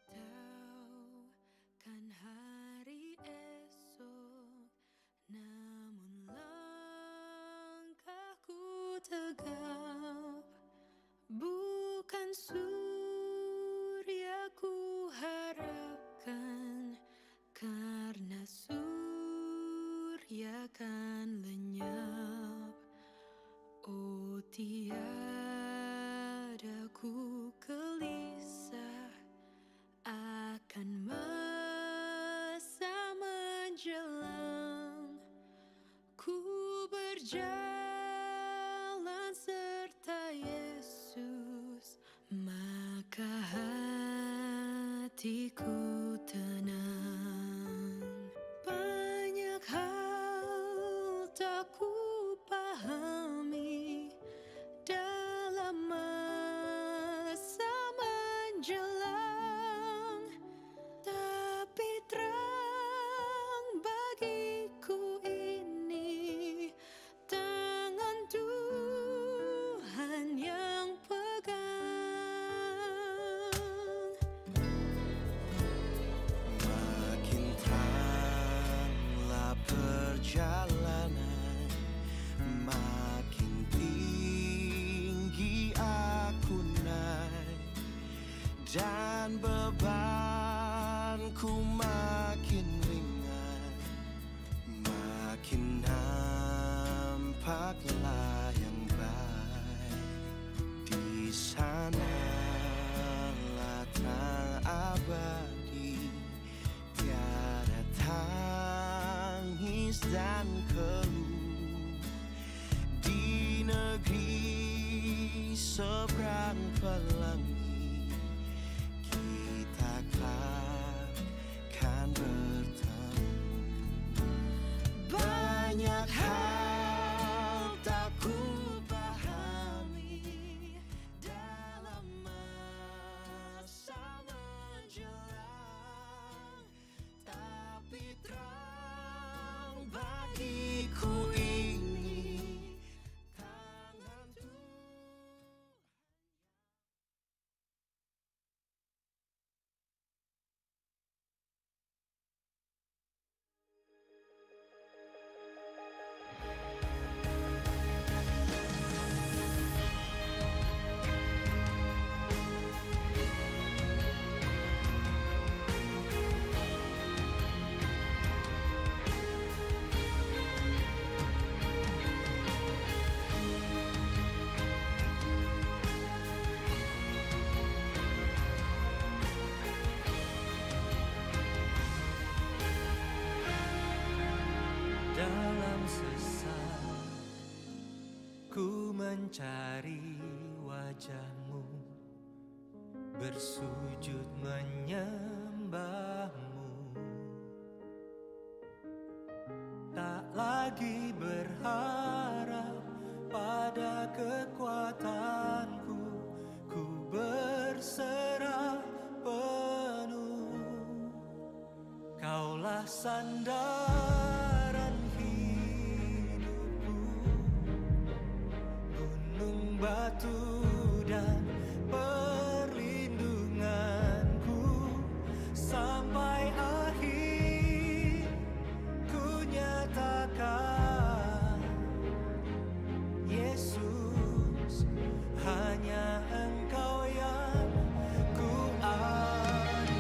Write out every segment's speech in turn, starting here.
tahu kan hari esok, namun langkahku tegap. Bukan surya ku harapkan, karena surya kan lenyap. Oh, tiada ku gelisah akan masa menjelang. Ku berjalan serta Yesus, maka hatiku tenang. Banyak hal tak ku pahami dalam masa menjelang, tapi terang bagiku ini tangan Tuhan yang pegang. Makin teranglah perjalanan, makin tinggi aku naik, dan bebanku makin ringan. Makin nampaklah yang baik. Di sanalah terang abadi, tiada tangis dan keluh. Di negeri seberang pelangi, kita akan bertemu. Banyak hal tak ku pahami dalam masa menjelang, tapi terang bagiku ini tangan Tuhan. Dalam sesat ku mencari wajah-Mu, bersujud menyembah-Mu. Tak lagi berharap pada kekuatanku, ku berserah penuh. Kaulah sandaran hidupku, gunung batu dan perlindunganku. Sampai akhir ku nyatakan, Yesus, hanya Engkau yang ku andalkan.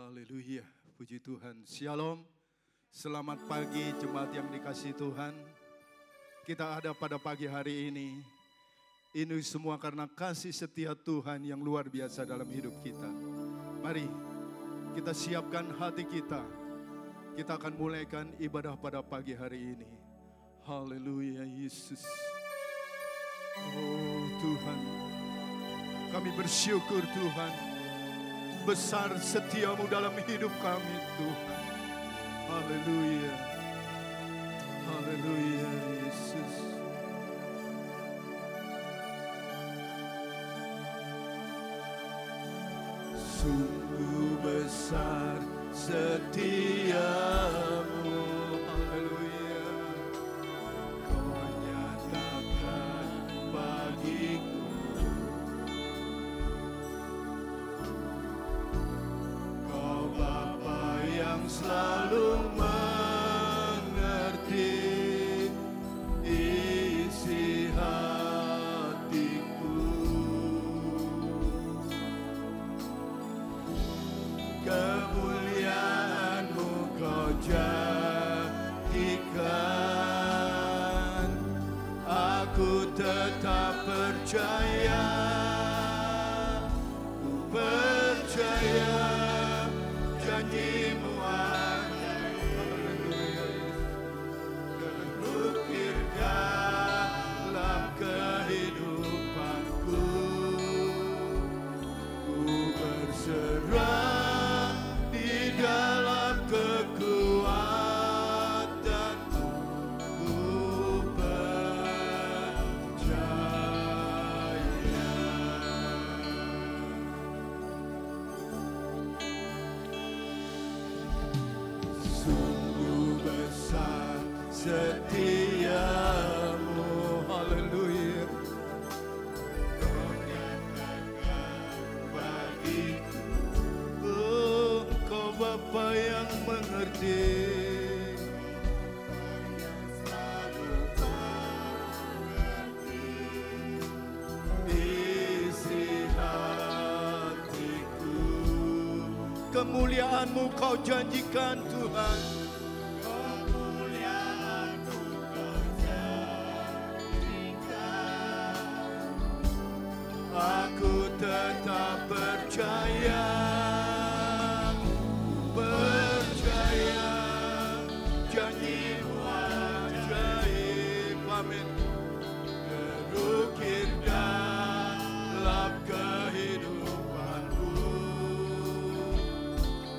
Haleluya, puji Tuhan. Shalom, selamat pagi jemaat yang dikasihi Tuhan. Kita ada pada pagi hari ini. Ini semua karena kasih setia Tuhan yang luar biasa dalam hidup kita. Mari kita siapkan hati kita. Kita akan mulaikan ibadah pada pagi hari ini. Haleluya Yesus. Oh Tuhan, kami bersyukur Tuhan. Besar setiamu dalam hidup kami Tuhan. Haleluya. Haleluya Yesus. Sungguh besar setiamu. Haleluya. Kau nyatakan bagiku. Yang selalu mengerti isi hatiku. Kemuliaan-Mu Kau jadikan, aku tetap percaya, ku percaya janji-Mu terukir dalam kehidupanku. Ku berserah di dalam kekuatan-Mu. Ku percaya. Sungguh besar setiamu. Haleluya. Kau nyatakan bagiku, Engkau Bapa yang mengerti. Isi hatiku. Kemuliaan-Mu Kau janjikan Tuhan. Kemuliaan-Mu Kau janjikan. Aku tetap percaya, percaya janji-Mu ajaib. Amin. Terukir dalam kehidupanku.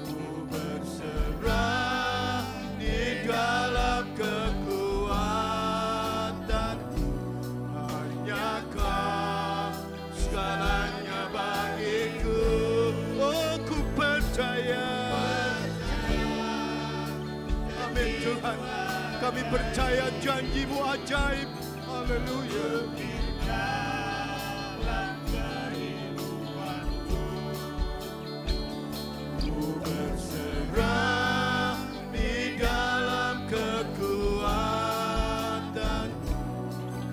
Ku berserah di dalam kekuatan-Mu. Hanya Kau segalanya bagiku. Oh, ku percaya. Amin Tuhan. Kami percaya janji-Mu ajaib. Haleluya. Ku berserah di dalam kekuatan.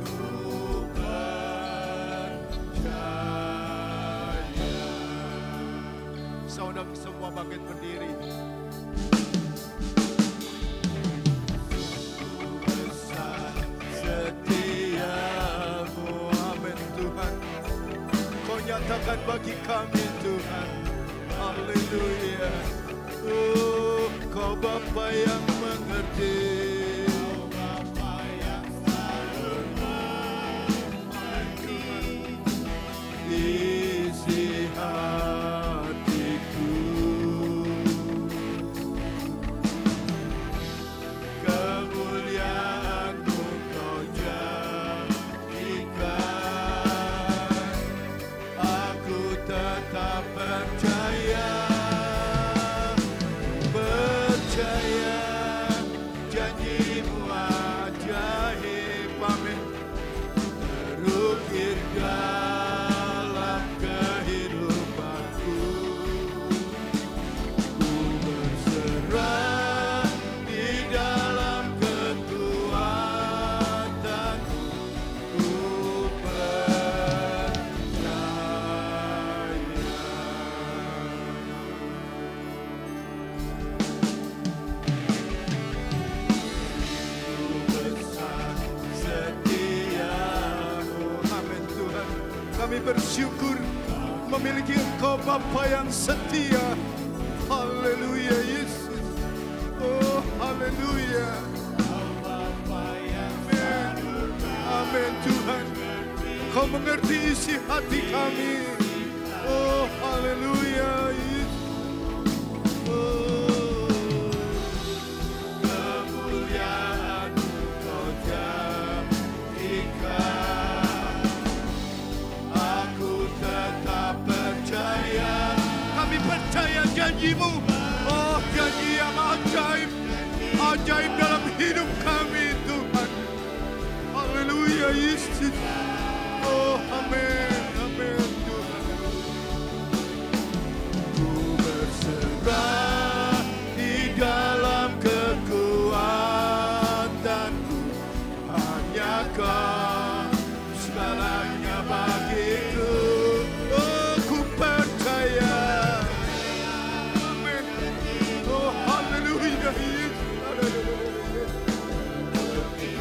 Ku percaya. Saudara semua bangkit berdiri. Setiamu, amin Tuhan. Kau nyatakan bagi kami Tuhan. Haleluya. Oh, Kau Bapa yang mengerti. Kau Bapa yang selalu mengerti isi hatiku. Kemuliaan-Mu Kau jadikan, aku tetap percaya, percaya janji bersyukur memiliki Engkau Bapa yang setia. Haleluya Yesus. Oh haleluya. Amin. Amin Tuhan. Kau mengerti isi hati kami. Oh haleluya Yesus. Oh kemuliaan Kau jadikan. Aku tetap percaya. Kami percaya janji-Mu. Oh janji yang ajaib. Ajaib dalam hidup kami Tuhan. Haleluya Yesus. Oh amin. Amin Tuhan. Ku berserah di dalam kekuatanku. Hanya Kau segalanya bagiku. Oh ku percaya. Amin. Oh haleluya Yesus.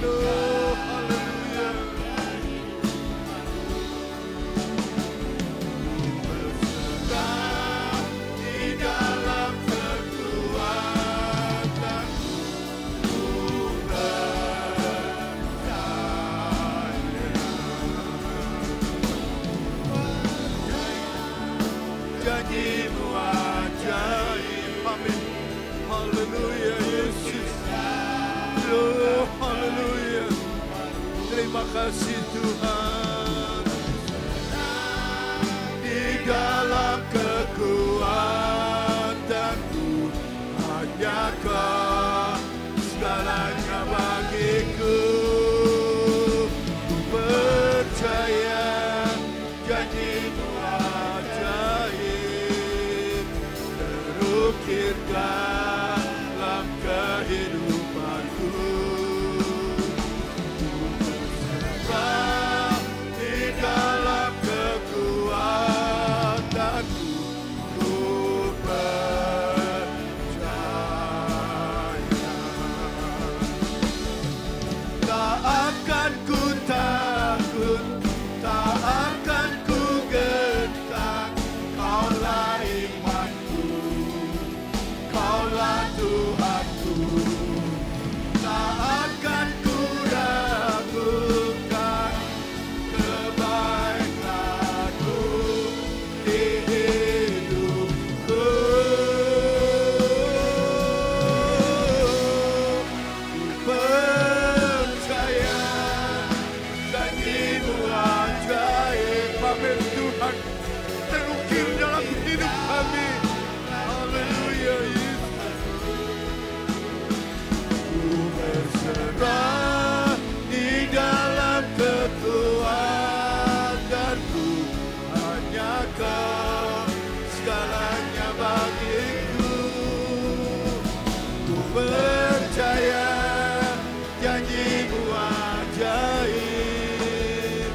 Oh haleluya. Berserah di dalam kekuatanku. Ku janji-Mu ajaib. Amin. Haleluya Yesus. Oh haleluya. Terima kasih Tuhan. Di dalam kekuatanku hanya Kau segalanya bagiku. Ku percaya janji-Mu ajaib terukir dalam kehidupanku. Ku berserah di dalam kekuatanku. Ku percaya. Tak akan ku takut, tak akan ku gentar. Kaulah imanku, Kaulah Tuhanku. Tak akan ku ragukan kebaikan-Mu di hidupku. Ku percaya janji-Mu ajaib. Amin Tuhan. Terukir dalam hidup kami. Haleluya Yesus. Ku berserah di dalam kekuatanku. Hanya Kau segalanya bagiku. Ku percaya janji-Mu ajaib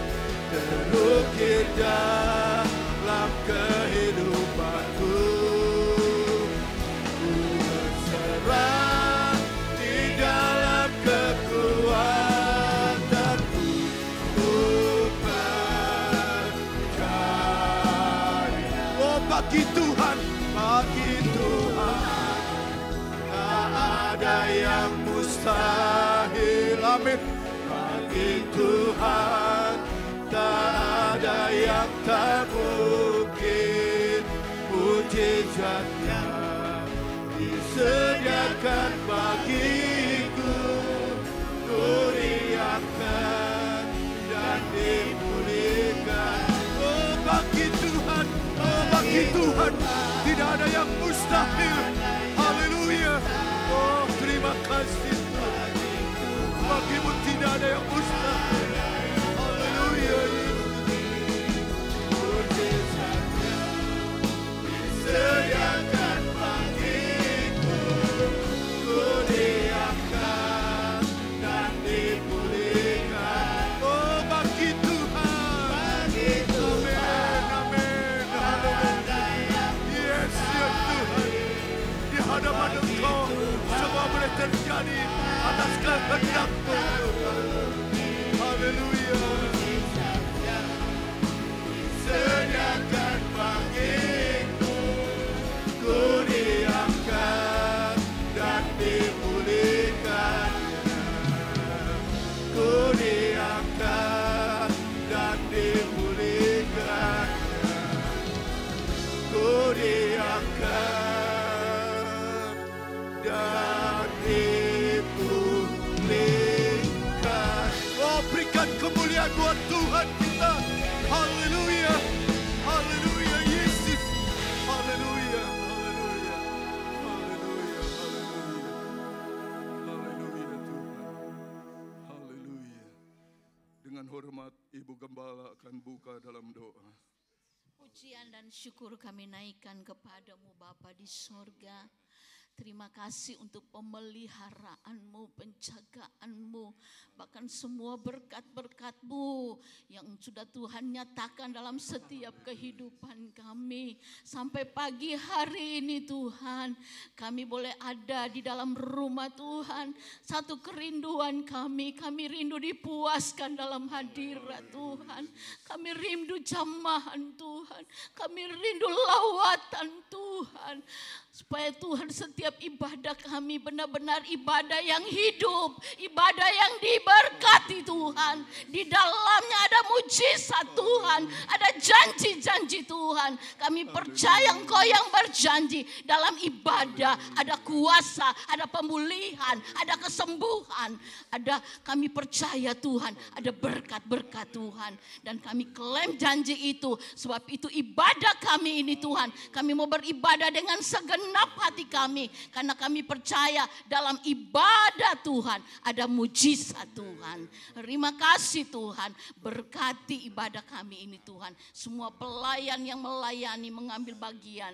terukir dalam kehidupanku. Ku berserah di dalam kekuatanku. Ku percaya. Oh bagi Tuhan tak ada yang mustahil. Amin. Bagi Tuhan tak ada yang tak mungkin. Mujizatnya disediakan bagiku. Ku riakan dan dipulihkan. Oh bagi Tuhan, oh bagi Tuhan tidak ada yang mustahil. Haleluya. Oh terima kasih Tuhan. Bagi-Mu tidak ada yang mustahil. Haleluya Yesus. Mujizatnya disediakan bagiku. Ku diangkat dan dipulihkan. Oh bagi Tuhan. Amin. Amin. Haleluya. Yes ya Tuhan. Di hadapan Engkau semua boleh terjadi atas kehendak-Mu. Haleluya. dan dipulihkan. Oh, berikan kemuliaan buat Tuhan kita. Haleluya, haleluya Yesus. Haleluya, haleluya, haleluya, haleluya. Haleluya Tuhan. Haleluya. Dengan hormat Ibu Gembala akan buka dalam doa. Pujian dan syukur kami naikkan kepadamu Bapa di sorga. Terima kasih untuk pemeliharaanmu, penjagaanmu, bahkan semua berkat-berkat-mu yang sudah Tuhan nyatakan dalam setiap kehidupan kami. Sampai pagi hari ini Tuhan, kami boleh ada di dalam rumah Tuhan. Satu kerinduan kami rindu dipuaskan dalam hadirat Tuhan. Kami rindu jamahan Tuhan, kami rindu lawatan Tuhan. Supaya Tuhan setiap ibadah kami benar-benar ibadah yang hidup, ibadah yang diberkati Tuhan. Di dalamnya ada mujizat Tuhan, ada janji-janji Tuhan. Kami percaya Engkau yang berjanji dalam ibadah ada kuasa, ada pemulihan, ada kesembuhan. Kami percaya Tuhan, ada berkat-berkat Tuhan. Dan kami klaim janji itu, sebab itu ibadah kami ini Tuhan. Kami mau beribadah dengan segenap hati kami, karena kami percaya dalam ibadah Tuhan ada mujizat Tuhan. Terima kasih Tuhan, berkati ibadah kami ini Tuhan. Semua pelayan yang melayani, mengambil bagian,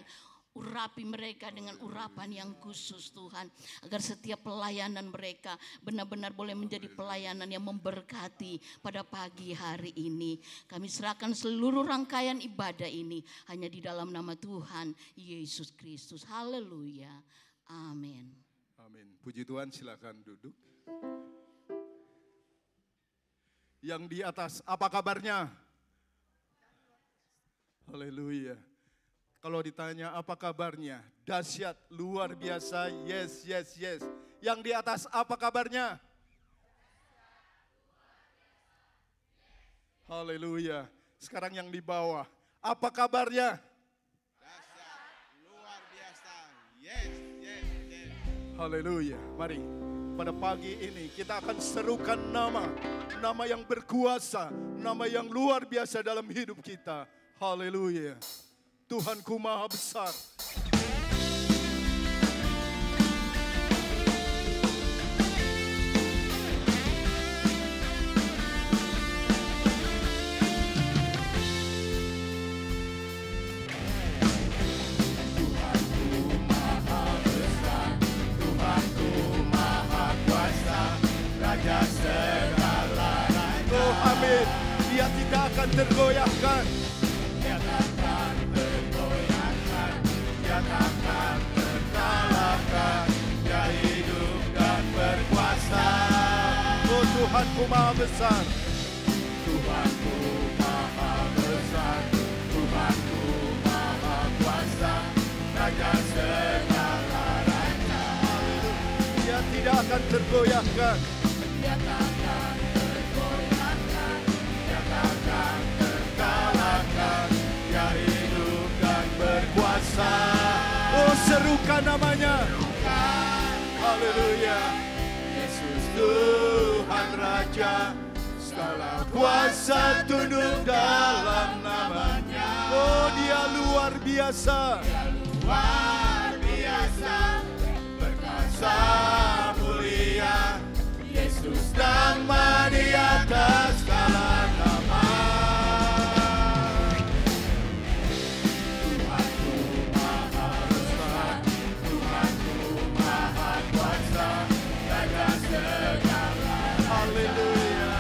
urapi mereka dengan urapan yang khusus Tuhan. Agar setiap pelayanan mereka benar-benar boleh menjadi pelayanan yang memberkati pada pagi hari ini. Kami serahkan seluruh rangkaian ibadah ini hanya di dalam nama Tuhan Yesus Kristus. Haleluya. Amin. Amin. Puji Tuhan, silakan duduk. Yang di atas, apa kabarnya? Haleluya. Kalau ditanya apa kabarnya? Dahsyat, luar biasa, yes, yes, yes. Yang di atas apa kabarnya? Haleluya. Sekarang yang di bawah, apa kabarnya? Dahsyat, luar biasa. Yes, yes, yes. Haleluya. Mari pada pagi ini kita akan serukan nama yang berkuasa, nama yang luar biasa dalam hidup kita. Haleluya. Tuhanku Maha Besar. Oh amin. Dia tidak akan tergoyahkan. Dia takkan tergoyahkan. Dia takkan terkalahkan. Dia hidup dan berkuasa. Oh Tuhanku Maha Besar. Tuhanku Maha Besar. Tuhanku Maha Kuasa. Raja segala raja. Dia tidak akan tergoyahkan. Dia takkan tergoyahkan. Dia takkan terkalahkan. Dia hidup dan berkuasa. Oh serukan namanya. Haleluya. Yesus Tuhan Raja. Segala kuasa tunduk dalam namanya. Oh dia luar biasa. Dia luar biasa. Berkuasa mulia. Yesus nama di atas segala nama. Tuhanku Maha Besar. Tuhanku Maha Kuasa. Raja segala. Haleluya.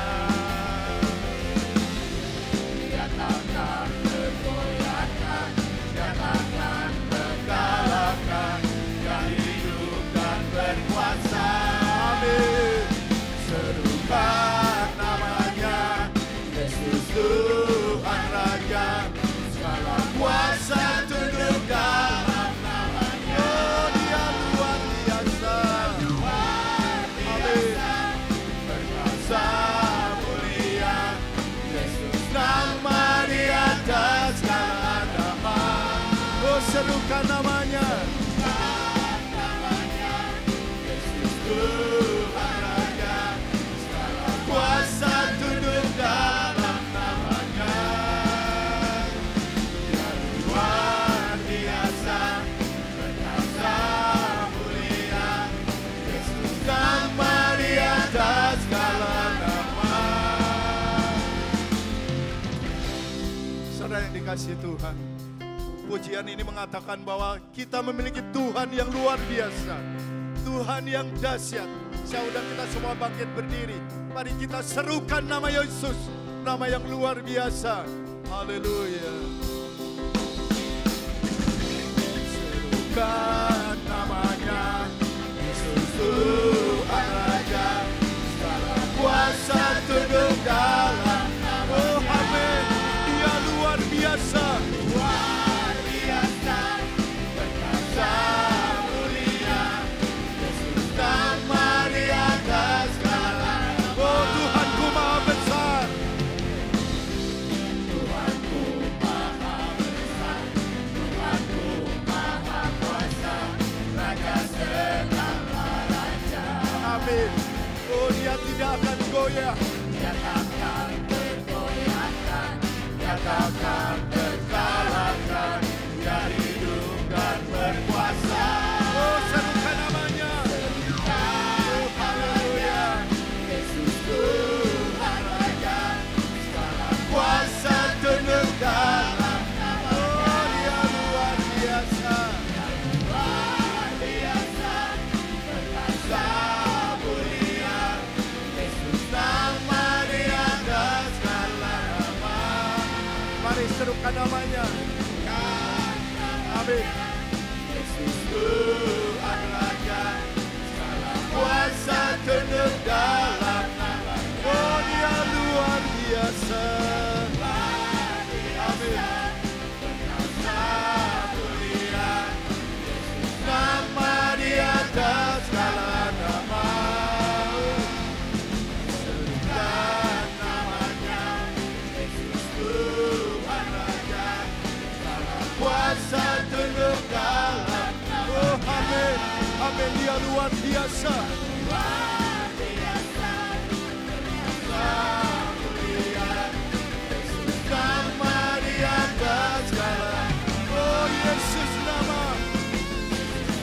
Dia takkan tergoyahkan. Dia takkan terkalahkan. Dia kasih Tuhan. Pujian ini mengatakan bahwa kita memiliki Tuhan yang luar biasa. Tuhan yang dahsyat. Saya undang kita semua bangkit berdiri. Mari kita serukan nama Yesus. Nama yang luar biasa. Haleluya. Serukan namanya. Yesus Tuhan Raja. Segala kuasa tunduk dalam nama. Oh amin. Dia luar biasa. Luar biasa. Perkasa mulia. Yesus nama di atas segala. Oh Tuhanku maha besar. Tuhanku maha besar. Tuhanku maha kuasa. Raja segala raja. Amin. Oh dia tidak akan goyah. Dia takkan tergoyahkan. Dia takkan terkalahkan. Dia hidup dan berkuasa. Oh serukan namanya. Oh haleluya. Yesus Tuhan Raja. Segala kuasa tunduk dalam nama. Oh dia luar biasa. Luar biasa. Perkasa mulia. Yesus nama di atas segala nama. Mari serukan namanya. Amin. Yesus Tuhan Raja. Segala kuasa tunduk dalam nama. Oh dia luar biasa. Amin. Perkasa mulia. Yesus nama di atas segala nama. Serukan namanya. Yesus Tuhan Raja. Segala kuasa tunduk dalam. Oh amin. Amin. Dia luar biasa. Luar biasa. Perkasa mulia. Yesus nama di atas segala. Oh Yesus nama.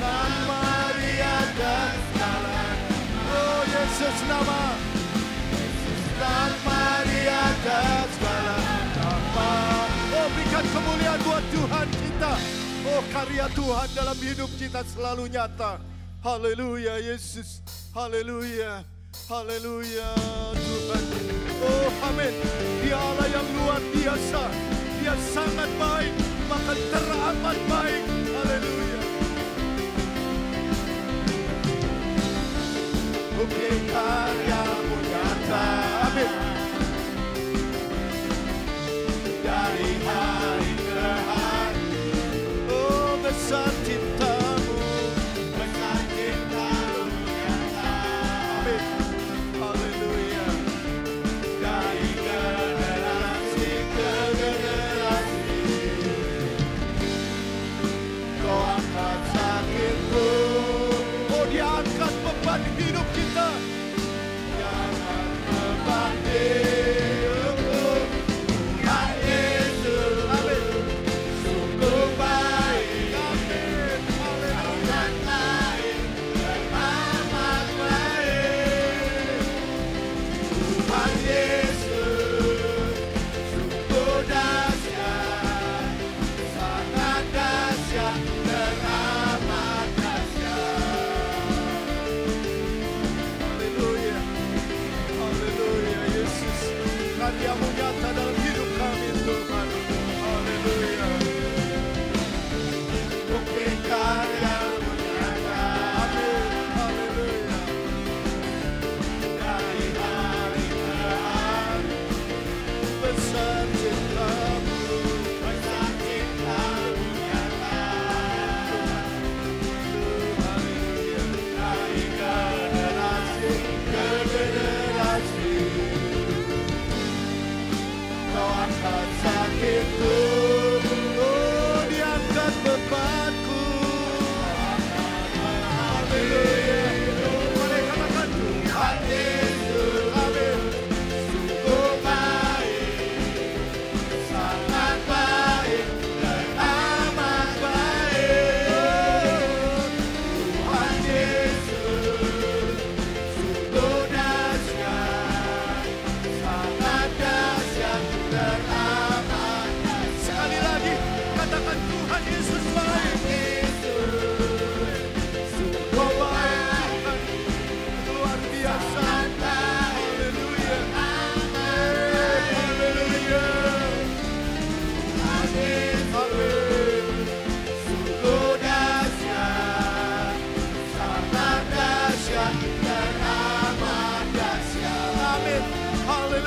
Nama di atas segala. Oh Yesus nama. Yesus nama di atas segala nama. Oh berikan kemuliaan buat Tuhan kita. Oh karya Tuhan dalam hidup kita selalu nyata. Haleluya Yesus. Haleluya. Haleluya Tuhan. Oh amin. Dia Allah yang luar biasa. Dia sangat baik. Bahkan teramat baik. Haleluya. Bukti karyamu nyata. Amin. Dari hari ke hari. Oh besar cintamu. Besar cintamu nyata. Amin. Haleluya. Dari generasi ke generasi. Kau angkat sakitku. Oh dia angkat beban hidup kita. Dia angkat beban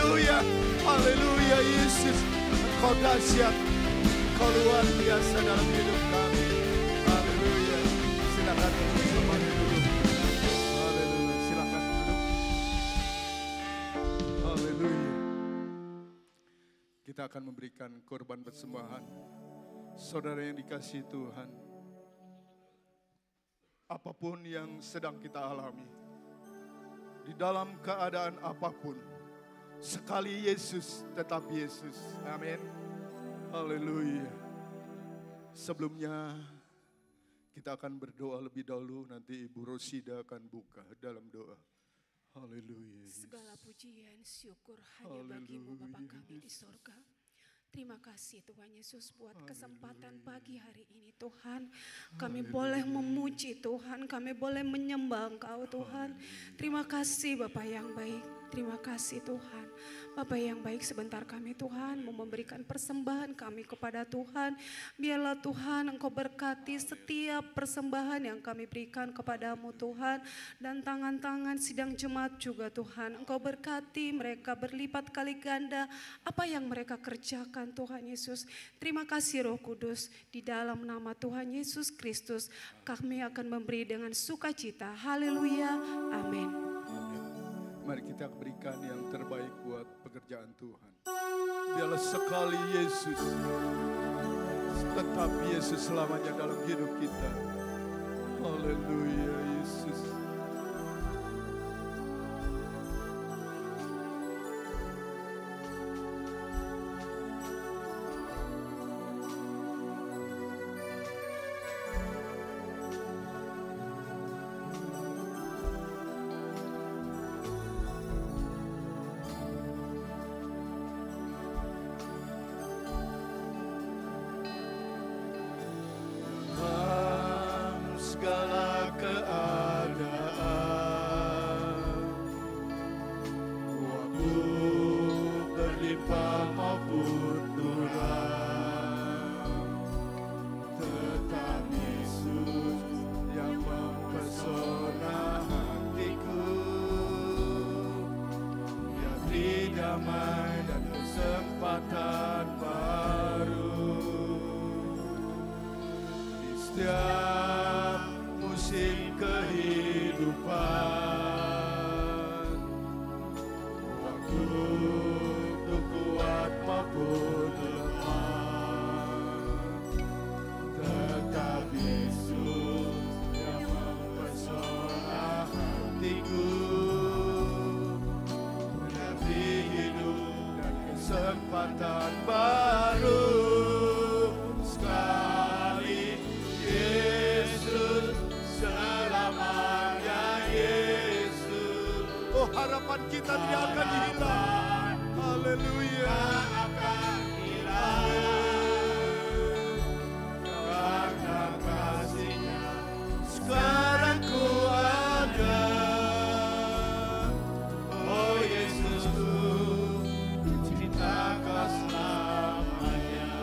Haleluya, haleluya Yesus. Engkau dahsyat, Engkau luar biasa dalam hidup kami. Haleluya. Silakan bersama dulu. Haleluya, silakan duduk. Haleluya. Kita akan memberikan korban persembahan. Saudara yang dikasihi Tuhan, apapun yang sedang kita alami, di dalam keadaan apapun, sekali Yesus tetap Yesus. Amin. Haleluya. Sebelumnya kita akan berdoa lebih dahulu, nanti Ibu Rosida akan buka dalam doa. Haleluya. Segala pujian, syukur hanya bagimu Bapa kami di sorga. Terima kasih Tuhan Yesus buat kesempatan pagi hari ini Tuhan. Kami boleh memuji Tuhan, kami boleh menyembah Engkau Tuhan. Terima kasih Bapa yang baik, terima kasih Tuhan. Bapa yang baik, sebentar kami Tuhan mau memberikan persembahan kami kepada Tuhan. Biarlah Tuhan Engkau berkati setiap persembahan yang kami berikan kepadamu Tuhan. Dan tangan-tangan sidang jemaat juga Tuhan. Engkau berkati mereka berlipat kali ganda apa yang mereka kerjakan Tuhan Yesus. Terima kasih Roh Kudus, di dalam nama Tuhan Yesus Kristus kami akan memberi dengan sukacita. Haleluya, amin. Mari kita berikan yang terbaik buat pekerjaan Tuhan. Biarlah sekali Yesus, tetap Yesus selamanya dalam hidup kita. Haleluya Yesus. Harapan kita tidak akan hilang. Haleluya. Karena kasih-Nya sekarang ku ada. Oh Yesusku, cintaku selamanya.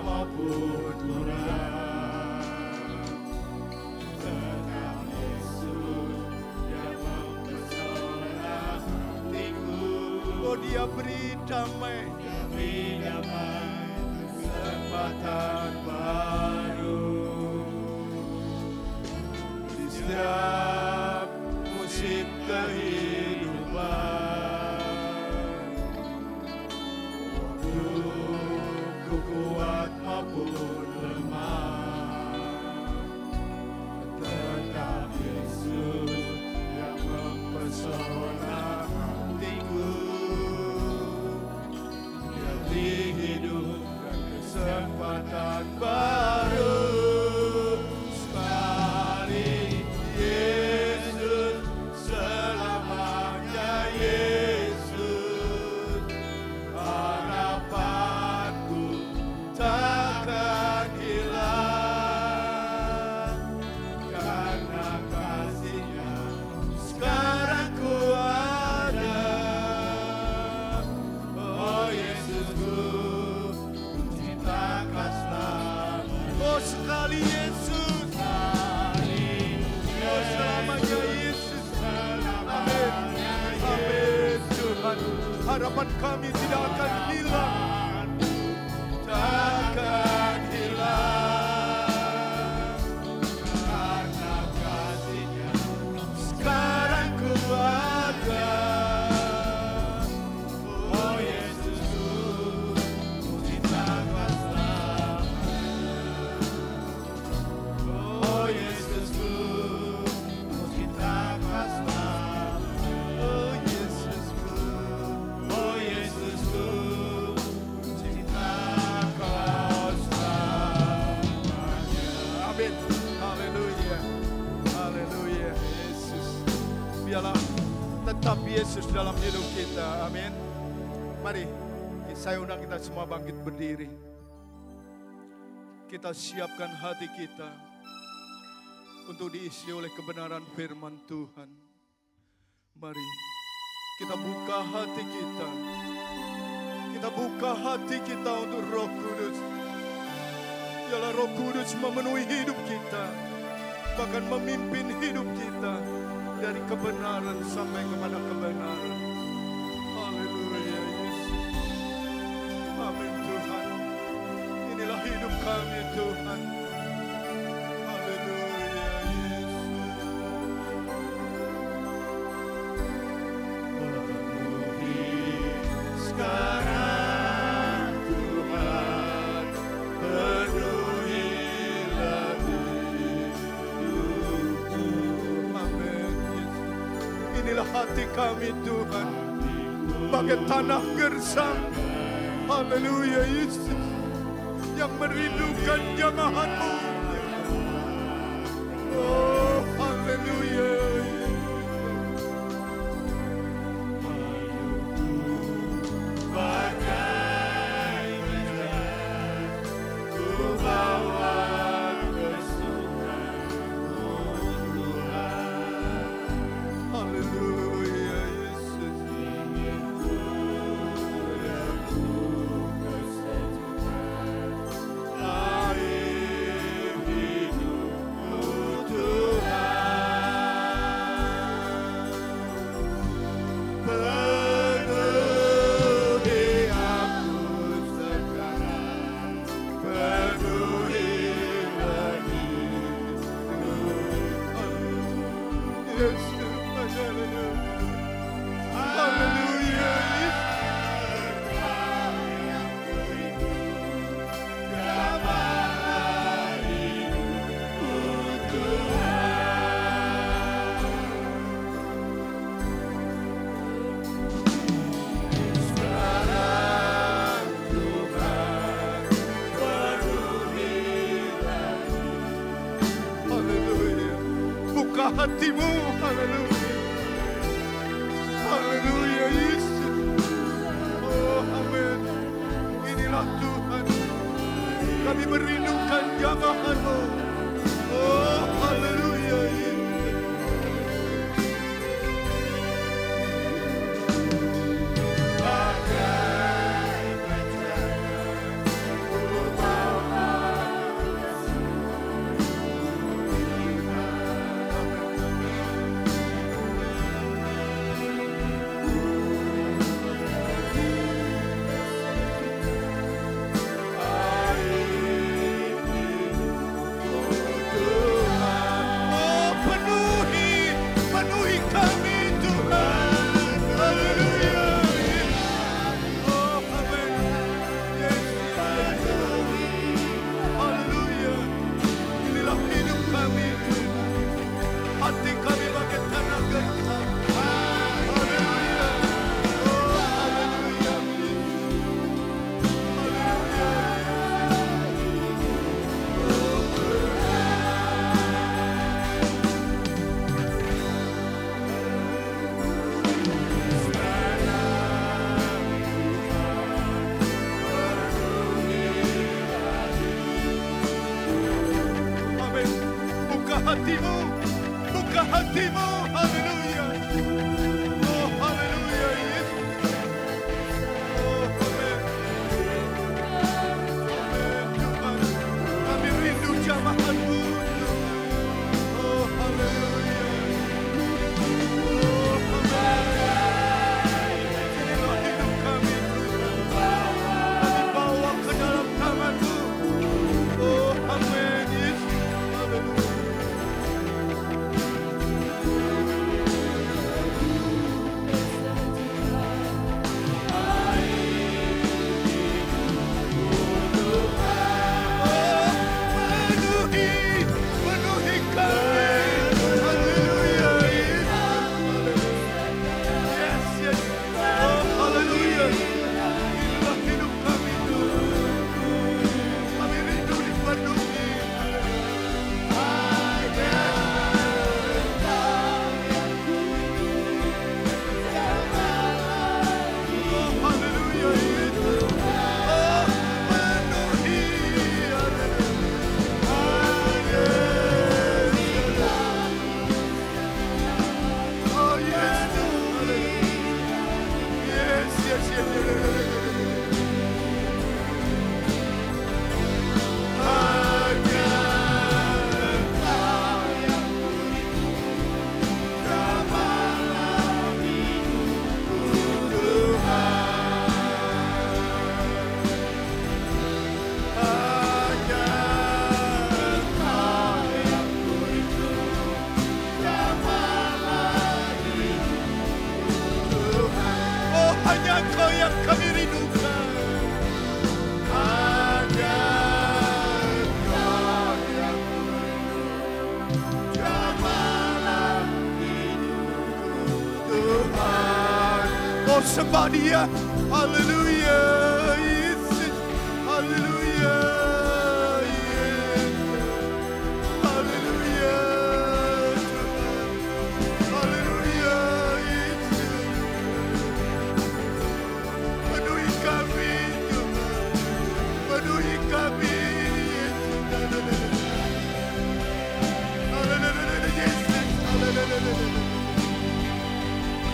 Maupun murah, tetap Yesus yang mempesona hatiku. Oh Dia beri damai, kesempatan baru di setiap musim kehidupan. Kuat maupun lemah, tetap Yesus yang mempesona hatiku. Dia beri hidup dan kesempatan baru sekali. harapan kami tidak akan hilang, takkan hilang, karena kasih-Nya sekarang ku ada. Oh Yesusku, ku cinta Kau selamanya. Oh Yesusku, ku cinta Kau selamanya. Oh Yesusku, oh Yesusku, ku cinta Kau selamanya. Amin. Haleluya. Haleluya. Yesus. Biarlah tetap Yesus dalam hidup kita. Amin. Mari saya undang kita semua bangkit berdiri. Kita siapkan hati kita untuk diisi oleh kebenaran firman Tuhan. Mari kita buka hati kita. Kita buka hati kita untuk Roh Kudus. Biarlah Roh Kudus memenuhi hidup kita, bahkan memimpin hidup kita dari kebenaran sampai kepada kebenaran. Haleluya Yesus. Amin Tuhan. Inilah hidup kami Tuhan. Haleluya Yesus. Penuhi sekarang Tuhan, penuhilah hidupku. Amin Yesus. Inilah hati kami Tuhan, bagai tanah gersang. Haleluya Yesus, yang merindukan jamahan-Mu. Oh haleluya. Bagai hujan, ku bawa kesukaanmu Tuhan. Haleluya Yesus. Ingin ku lakukan sejuta air hidupku Tuhan. Penuhi aku sekarang, penuhilah hidupku. Yesus, haleluya. Haleluya haleluya. Buka hatimu, haleluya. Haleluya Yesus. Oh amin. Inilah Tuhan, kami merindukan jamahan-Mu. Oh haleluya Yesus. Bagai hujan, ku bawa penuhi kami Tuhan. Haleluya. Oh amin. Yesus. Haleluya. Inilah hidup kami Tuhan. Hati kami bagai tanah gersang. Haleluya. Oh haleluya. Amin. Buka hatimu, buka hatimu. Haleluya. Oh haleluya Yesus. Oh amin. Amin Tuhan. Kami rindu jamahan-Mu. Oh haleluya. Oh amin. Inilah hidup kami. sembah Dia. Haleluya, Yesus. Haleluya. Haleluya. Haleluya, Yesus. Penuhi kami, Tuhan. Penuhi kami, Yesus. Haleluya, Yesus. Haleluya.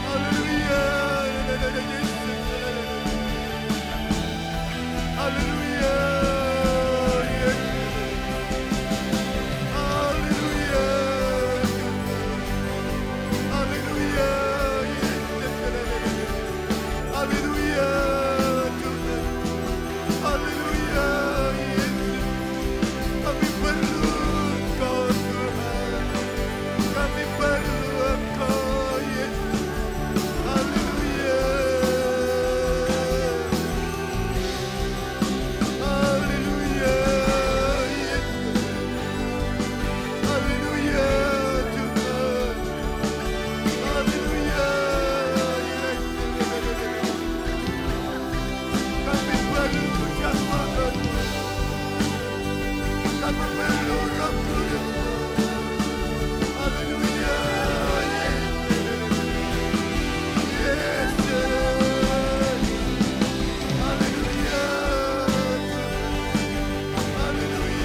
Haleluya, Yesus. Haleluya. Haleluya. Haleluya. Haleluya. Haleluya. Kami perlu Engkau Tuhan. Kami perlu Engkau Yesus. Haleluya. Haleluya. Yesus. Haleluya Tuhan. Haleluya. Kami perlu jamaah. Kami perlu Roh Kudus. Haleluya. Yesus. Haleluya. Haleluya.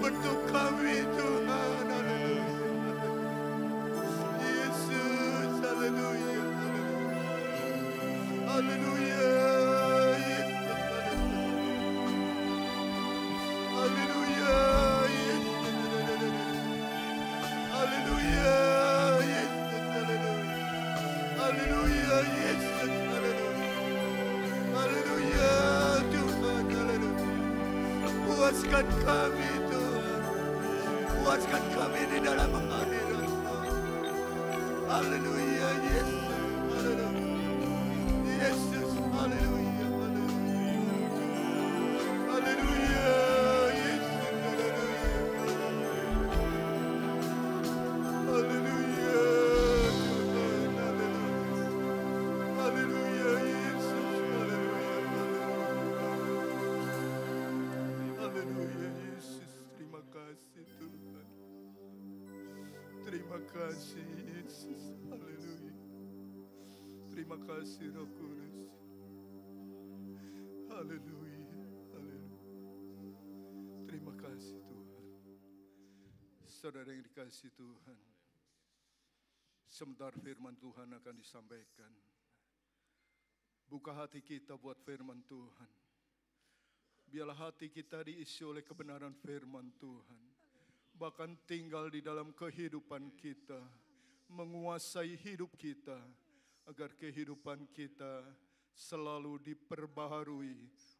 Bentuk kami Tuhan, haleluya. Yesus, haleluya, haleluya. Haleluya, Yesus, haleluya. Haleluya, Yesus, haleluya. Haleluya, Yesus, haleluya. Haleluya, Tuhan, haleluya. Puaskan kami Tuhan, puaskan kami di dalam hadirat-Mu. Haleluya, Yesus, haleluya. Yesus, haleluya, haleluya. Haleluya, Yesus, haleluya. Haleluya, Tuhan, haleluya. Haleluya, Yesus, haleluya. Haleluya, Yesus, terima kasih Tuhan. Terima kasih Yesus, haleluya. Terima kasih Roh Kudus. Haleluya, haleluya. Terima kasih Tuhan. Saudara yang dikasihi Tuhan, sebentar firman Tuhan akan disampaikan. Buka hati kita buat firman Tuhan. Biarlah hati kita diisi oleh kebenaran firman Tuhan. Bahkan tinggal di dalam kehidupan kita, menguasai hidup kita, agar kehidupan kita selalu diperbaharui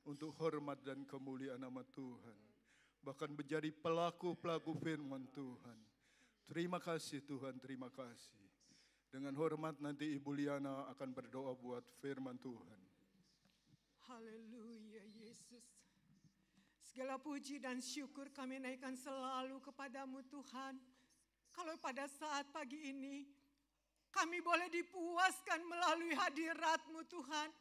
untuk hormat dan kemuliaan nama Tuhan. bahkan menjadi pelaku-pelaku firman Tuhan. Terima kasih Tuhan, terima kasih. Dengan hormat nanti Ibu Liana akan berdoa buat firman Tuhan. Haleluya Yesus. Segala puji dan syukur kami naikkan selalu kepadamu Tuhan. Kalau pada saat pagi ini kami boleh dipuaskan melalui hadirat-Mu Tuhan.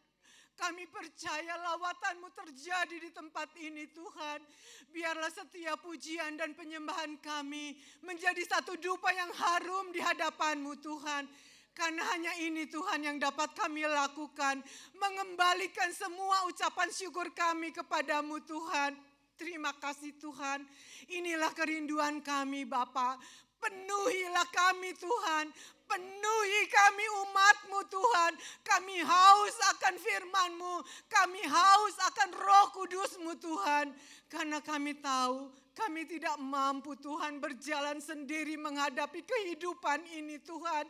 Kami percaya lawatan-Mu terjadi di tempat ini Tuhan. Biarlah setiap pujian dan penyembahan kami menjadi satu dupa yang harum di hadapan-Mu Tuhan. Karena hanya ini Tuhan yang dapat kami lakukan. Mengembalikan semua ucapan syukur kami kepadamu Tuhan. Terima kasih Tuhan. Inilah kerinduan kami Bapa. Penuhilah kami Tuhan. Penuhi kami umat-Mu Tuhan. Kami haus akan firman-Mu. Kami haus akan Roh Kudus-Mu Tuhan. Karena kami tahu kami tidak mampu Tuhan berjalan sendiri menghadapi kehidupan ini Tuhan.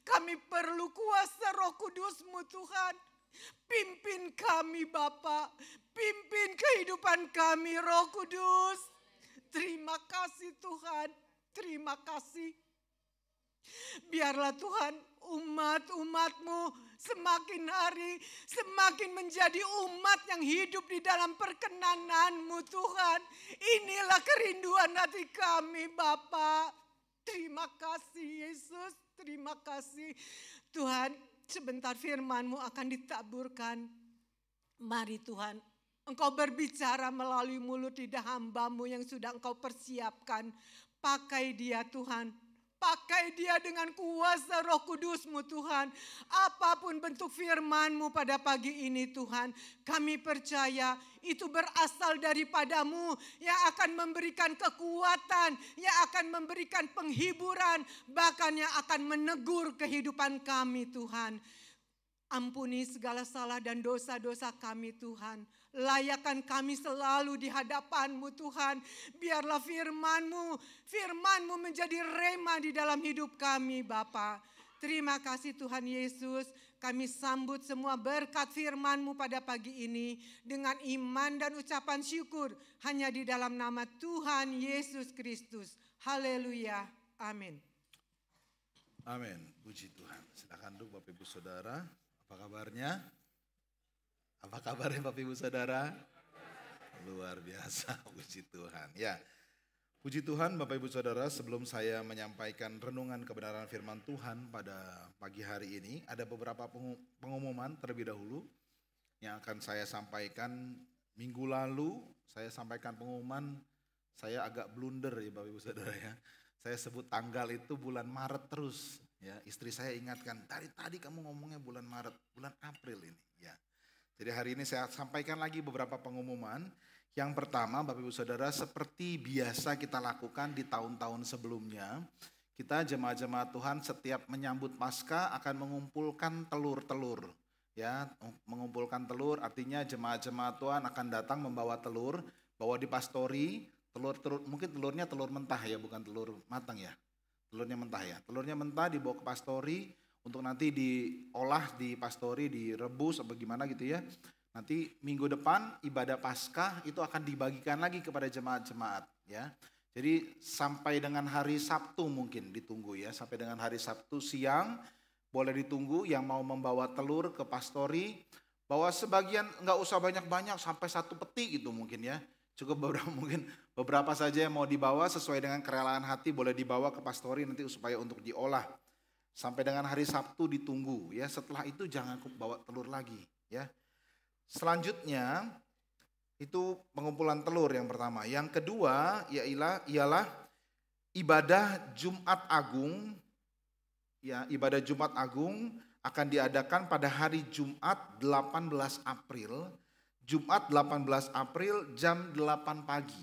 Kami perlu kuasa Roh Kudus-Mu Tuhan. Pimpin kami Bapa. Pimpin kehidupan kami Roh Kudus. Terima kasih Tuhan. Terima kasih. Biarlah Tuhan umat-umat-Mu semakin hari semakin menjadi umat yang hidup di dalam perkenanan-Mu Tuhan. Inilah kerinduan hati kami Bapa. Terima kasih Yesus. Terima kasih Tuhan, sebentar firman-Mu akan ditaburkan. Mari Tuhan, Engkau berbicara melalui mulut lidah hamba-Mu yang sudah Engkau persiapkan. Pakai dia Tuhan, pakai dia dengan kuasa Roh Kudus-Mu Tuhan. Apapun bentuk firman-Mu pada pagi ini Tuhan, kami percaya itu berasal daripada-Mu yang akan memberikan kekuatan, yang akan memberikan penghiburan, bahkan yang akan menegur kehidupan kami Tuhan. Ampuni segala salah dan dosa-dosa kami Tuhan. Layakan kami selalu di hadapan-Mu Tuhan. Biarlah firman-Mu menjadi rema di dalam hidup kami Bapa. Terima kasih Tuhan Yesus. Kami sambut semua berkat firman-Mu pada pagi ini dengan iman dan ucapan syukur hanya di dalam nama Tuhan Yesus Kristus. Haleluya. Amin. Amin. Puji Tuhan. Silakan duduk Bapak Ibu Saudara. Apa kabarnya? Apa kabarnya Bapak Ibu Saudara? Luar biasa. Puji Tuhan. Ya. Puji Tuhan Bapak Ibu Saudara, sebelum saya menyampaikan renungan kebenaran firman Tuhan pada pagi hari ini, ada beberapa pengumuman terlebih dahulu yang akan saya sampaikan. Minggu lalu saya sampaikan pengumuman, saya agak blunder ya Bapak Ibu Saudara ya. Saya sebut tanggal itu bulan Maret terus ya. Istri saya ingatkan, tadi kamu ngomongnya bulan Maret, bulan April ini ya. Jadi hari ini saya sampaikan lagi beberapa pengumuman. Yang pertama Bapak Ibu Saudara, seperti biasa kita lakukan di tahun-tahun sebelumnya, kita jemaat-jemaat Tuhan setiap menyambut Paskah akan mengumpulkan telur-telur. Ya, mengumpulkan telur artinya jemaat-jemaat Tuhan akan datang membawa telur, bawa di pastori, telur mungkin telurnya telur mentah ya, bukan telur matang ya. Telurnya mentah ya. Telurnya mentah dibawa ke pastori untuk nanti diolah di pastori, direbus atau gimana gitu ya. Nanti minggu depan ibadah Paskah itu akan dibagikan lagi kepada jemaat-jemaat ya. Jadi sampai dengan hari Sabtu mungkin ditunggu ya. Sampai dengan hari Sabtu siang boleh ditunggu yang mau membawa telur ke pastori. Bawa sebagian, nggak usah banyak-banyak sampai 1 peti gitu mungkin ya. Cukup beberapa saja yang mau dibawa sesuai dengan kerelaan hati boleh dibawa ke pastori nanti supaya untuk diolah. Sampai dengan hari Sabtu ditunggu ya. Setelah itu jangan bawa telur lagi ya. Selanjutnya itu pengumpulan telur yang pertama. Yang kedua ialah ibadah Jumat Agung. Ya, ibadah Jumat Agung akan diadakan pada hari Jumat 18 April. Jumat 18 April jam 8 pagi.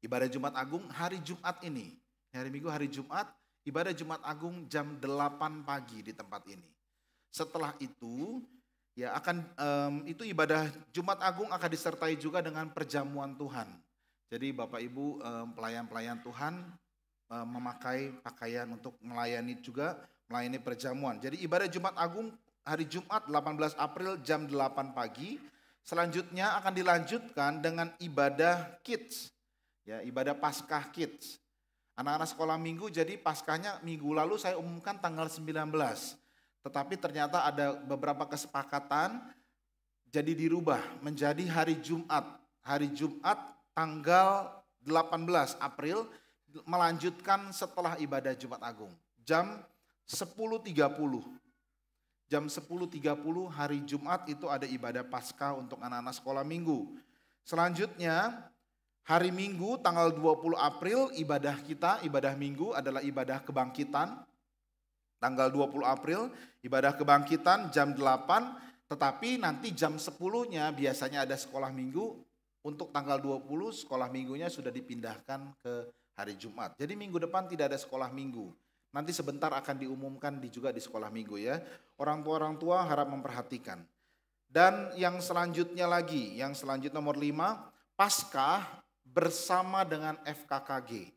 Ibadah Jumat Agung hari Jumat ini. Hari Minggu hari Jumat, ibadah Jumat Agung jam 8 pagi di tempat ini. Setelah itu ya itu ibadah Jumat Agung akan disertai juga dengan perjamuan Tuhan. Jadi Bapak Ibu pelayan-pelayan Tuhan memakai pakaian untuk melayani juga, melayani perjamuan. Jadi ibadah Jumat Agung hari Jumat 18 April jam 8 pagi. Selanjutnya akan dilanjutkan dengan ibadah Kids. Ya, ibadah Paskah Kids. Anak-anak sekolah minggu, jadi Paskahnya minggu lalu saya umumkan tanggal 19. Tetapi ternyata ada beberapa kesepakatan jadi dirubah menjadi hari Jumat. Hari Jumat tanggal 18 April melanjutkan setelah ibadah Jumat Agung. Jam 10.30. Jam 10.30 hari Jumat itu ada ibadah Paskah untuk anak-anak sekolah minggu. Selanjutnya hari Minggu tanggal 20 April ibadah kita, ibadah Minggu adalah ibadah kebangkitan. Tanggal 20 April ibadah kebangkitan jam 8, tetapi nanti jam 10-nya biasanya ada sekolah minggu. Untuk tanggal 20 sekolah minggunya sudah dipindahkan ke hari Jumat. Jadi minggu depan tidak ada sekolah minggu. Nanti sebentar akan diumumkan juga di sekolah minggu ya. Orang tua harap memperhatikan. Dan yang selanjutnya lagi, yang selanjutnya nomor 5, Paskah bersama dengan FKKG.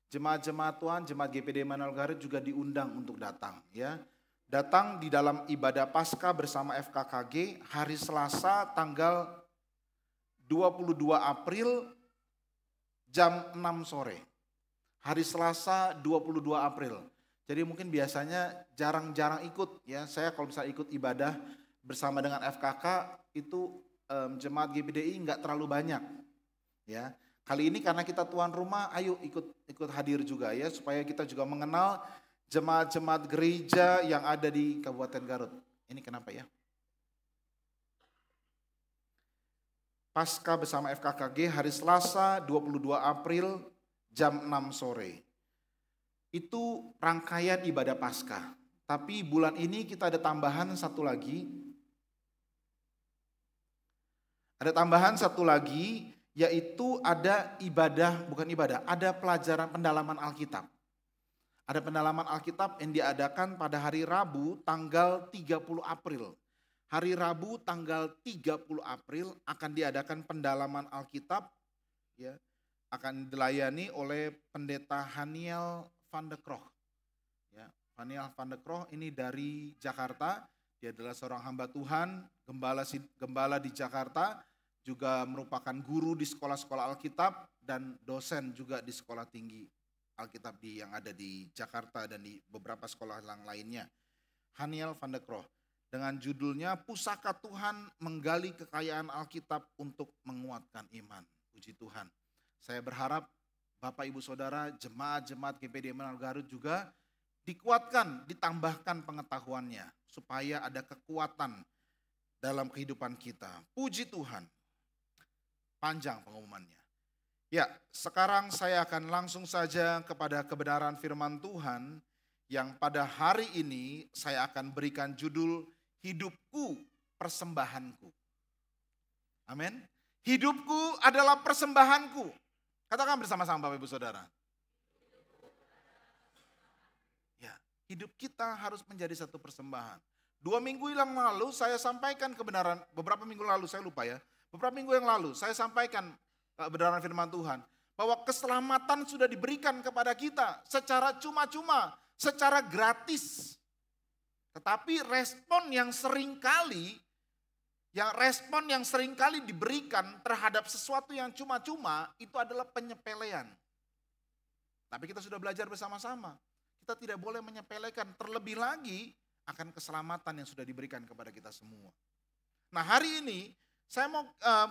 Jemaat-jemaat Tuhan, jemaat GPD Immanuel Garut juga diundang untuk datang ya. Datang di dalam ibadah Paskah bersama FKKG hari Selasa tanggal 22 April jam 6 sore. Hari Selasa 22 April. Jadi mungkin biasanya jarang-jarang ikut ya. Saya kalau misalnya ikut ibadah bersama dengan FKK itu jemaat GPDI enggak terlalu banyak ya. Kali ini karena kita tuan rumah, ayo ikut hadir juga ya, supaya kita juga mengenal jemaat-jemaat gereja yang ada di Kabupaten Garut. Ini kenapa ya? Paskah bersama FKKG hari Selasa 22 April jam 6 sore. Itu rangkaian ibadah Paskah. Tapi bulan ini kita ada tambahan satu lagi. Ada tambahan satu lagi, yaitu ada ada pelajaran pendalaman Alkitab. Ada pendalaman Alkitab yang diadakan pada hari Rabu tanggal 30 April. Hari Rabu tanggal 30 April akan diadakan pendalaman Alkitab ya, akan dilayani oleh Pendeta Haniel van de Kroch. Ya, Haniel van de Kroch ini dari Jakarta, dia adalah seorang hamba Tuhan, gembala di Jakarta, juga merupakan guru di sekolah-sekolah Alkitab dan dosen juga di sekolah tinggi Alkitab yang ada di Jakarta dan di beberapa sekolah yang lainnya. Haniel van de Kroch dengan judulnya Pusaka Tuhan Menggali Kekayaan Alkitab untuk Menguatkan Iman. Puji Tuhan. Saya berharap Bapak Ibu Saudara jemaat-jemaat GPD Immanuel Garut juga dikuatkan, ditambahkan pengetahuannya supaya ada kekuatan dalam kehidupan kita. Puji Tuhan. Panjang pengumumannya. Ya, sekarang saya akan langsung saja kepada kebenaran firman Tuhan yang pada hari ini saya akan berikan judul Hidupku Persembahanku. Amin. Hidupku adalah persembahanku. Katakan bersama-sama Bapak Ibu Saudara. Ya, hidup kita harus menjadi satu persembahan. 2 minggu yang lalu saya sampaikan kebenaran, beberapa minggu lalu saya lupa ya. Beberapa minggu yang lalu saya sampaikan kebenaran firman Tuhan. Bahwa keselamatan sudah diberikan kepada kita secara cuma-cuma, secara gratis. Tetapi respon yang seringkali diberikan terhadap sesuatu yang cuma-cuma itu adalah penyepelean. Tapi kita sudah belajar bersama-sama. Kita tidak boleh menyepelekan, terlebih lagi akan keselamatan yang sudah diberikan kepada kita semua. Nah hari ini saya mau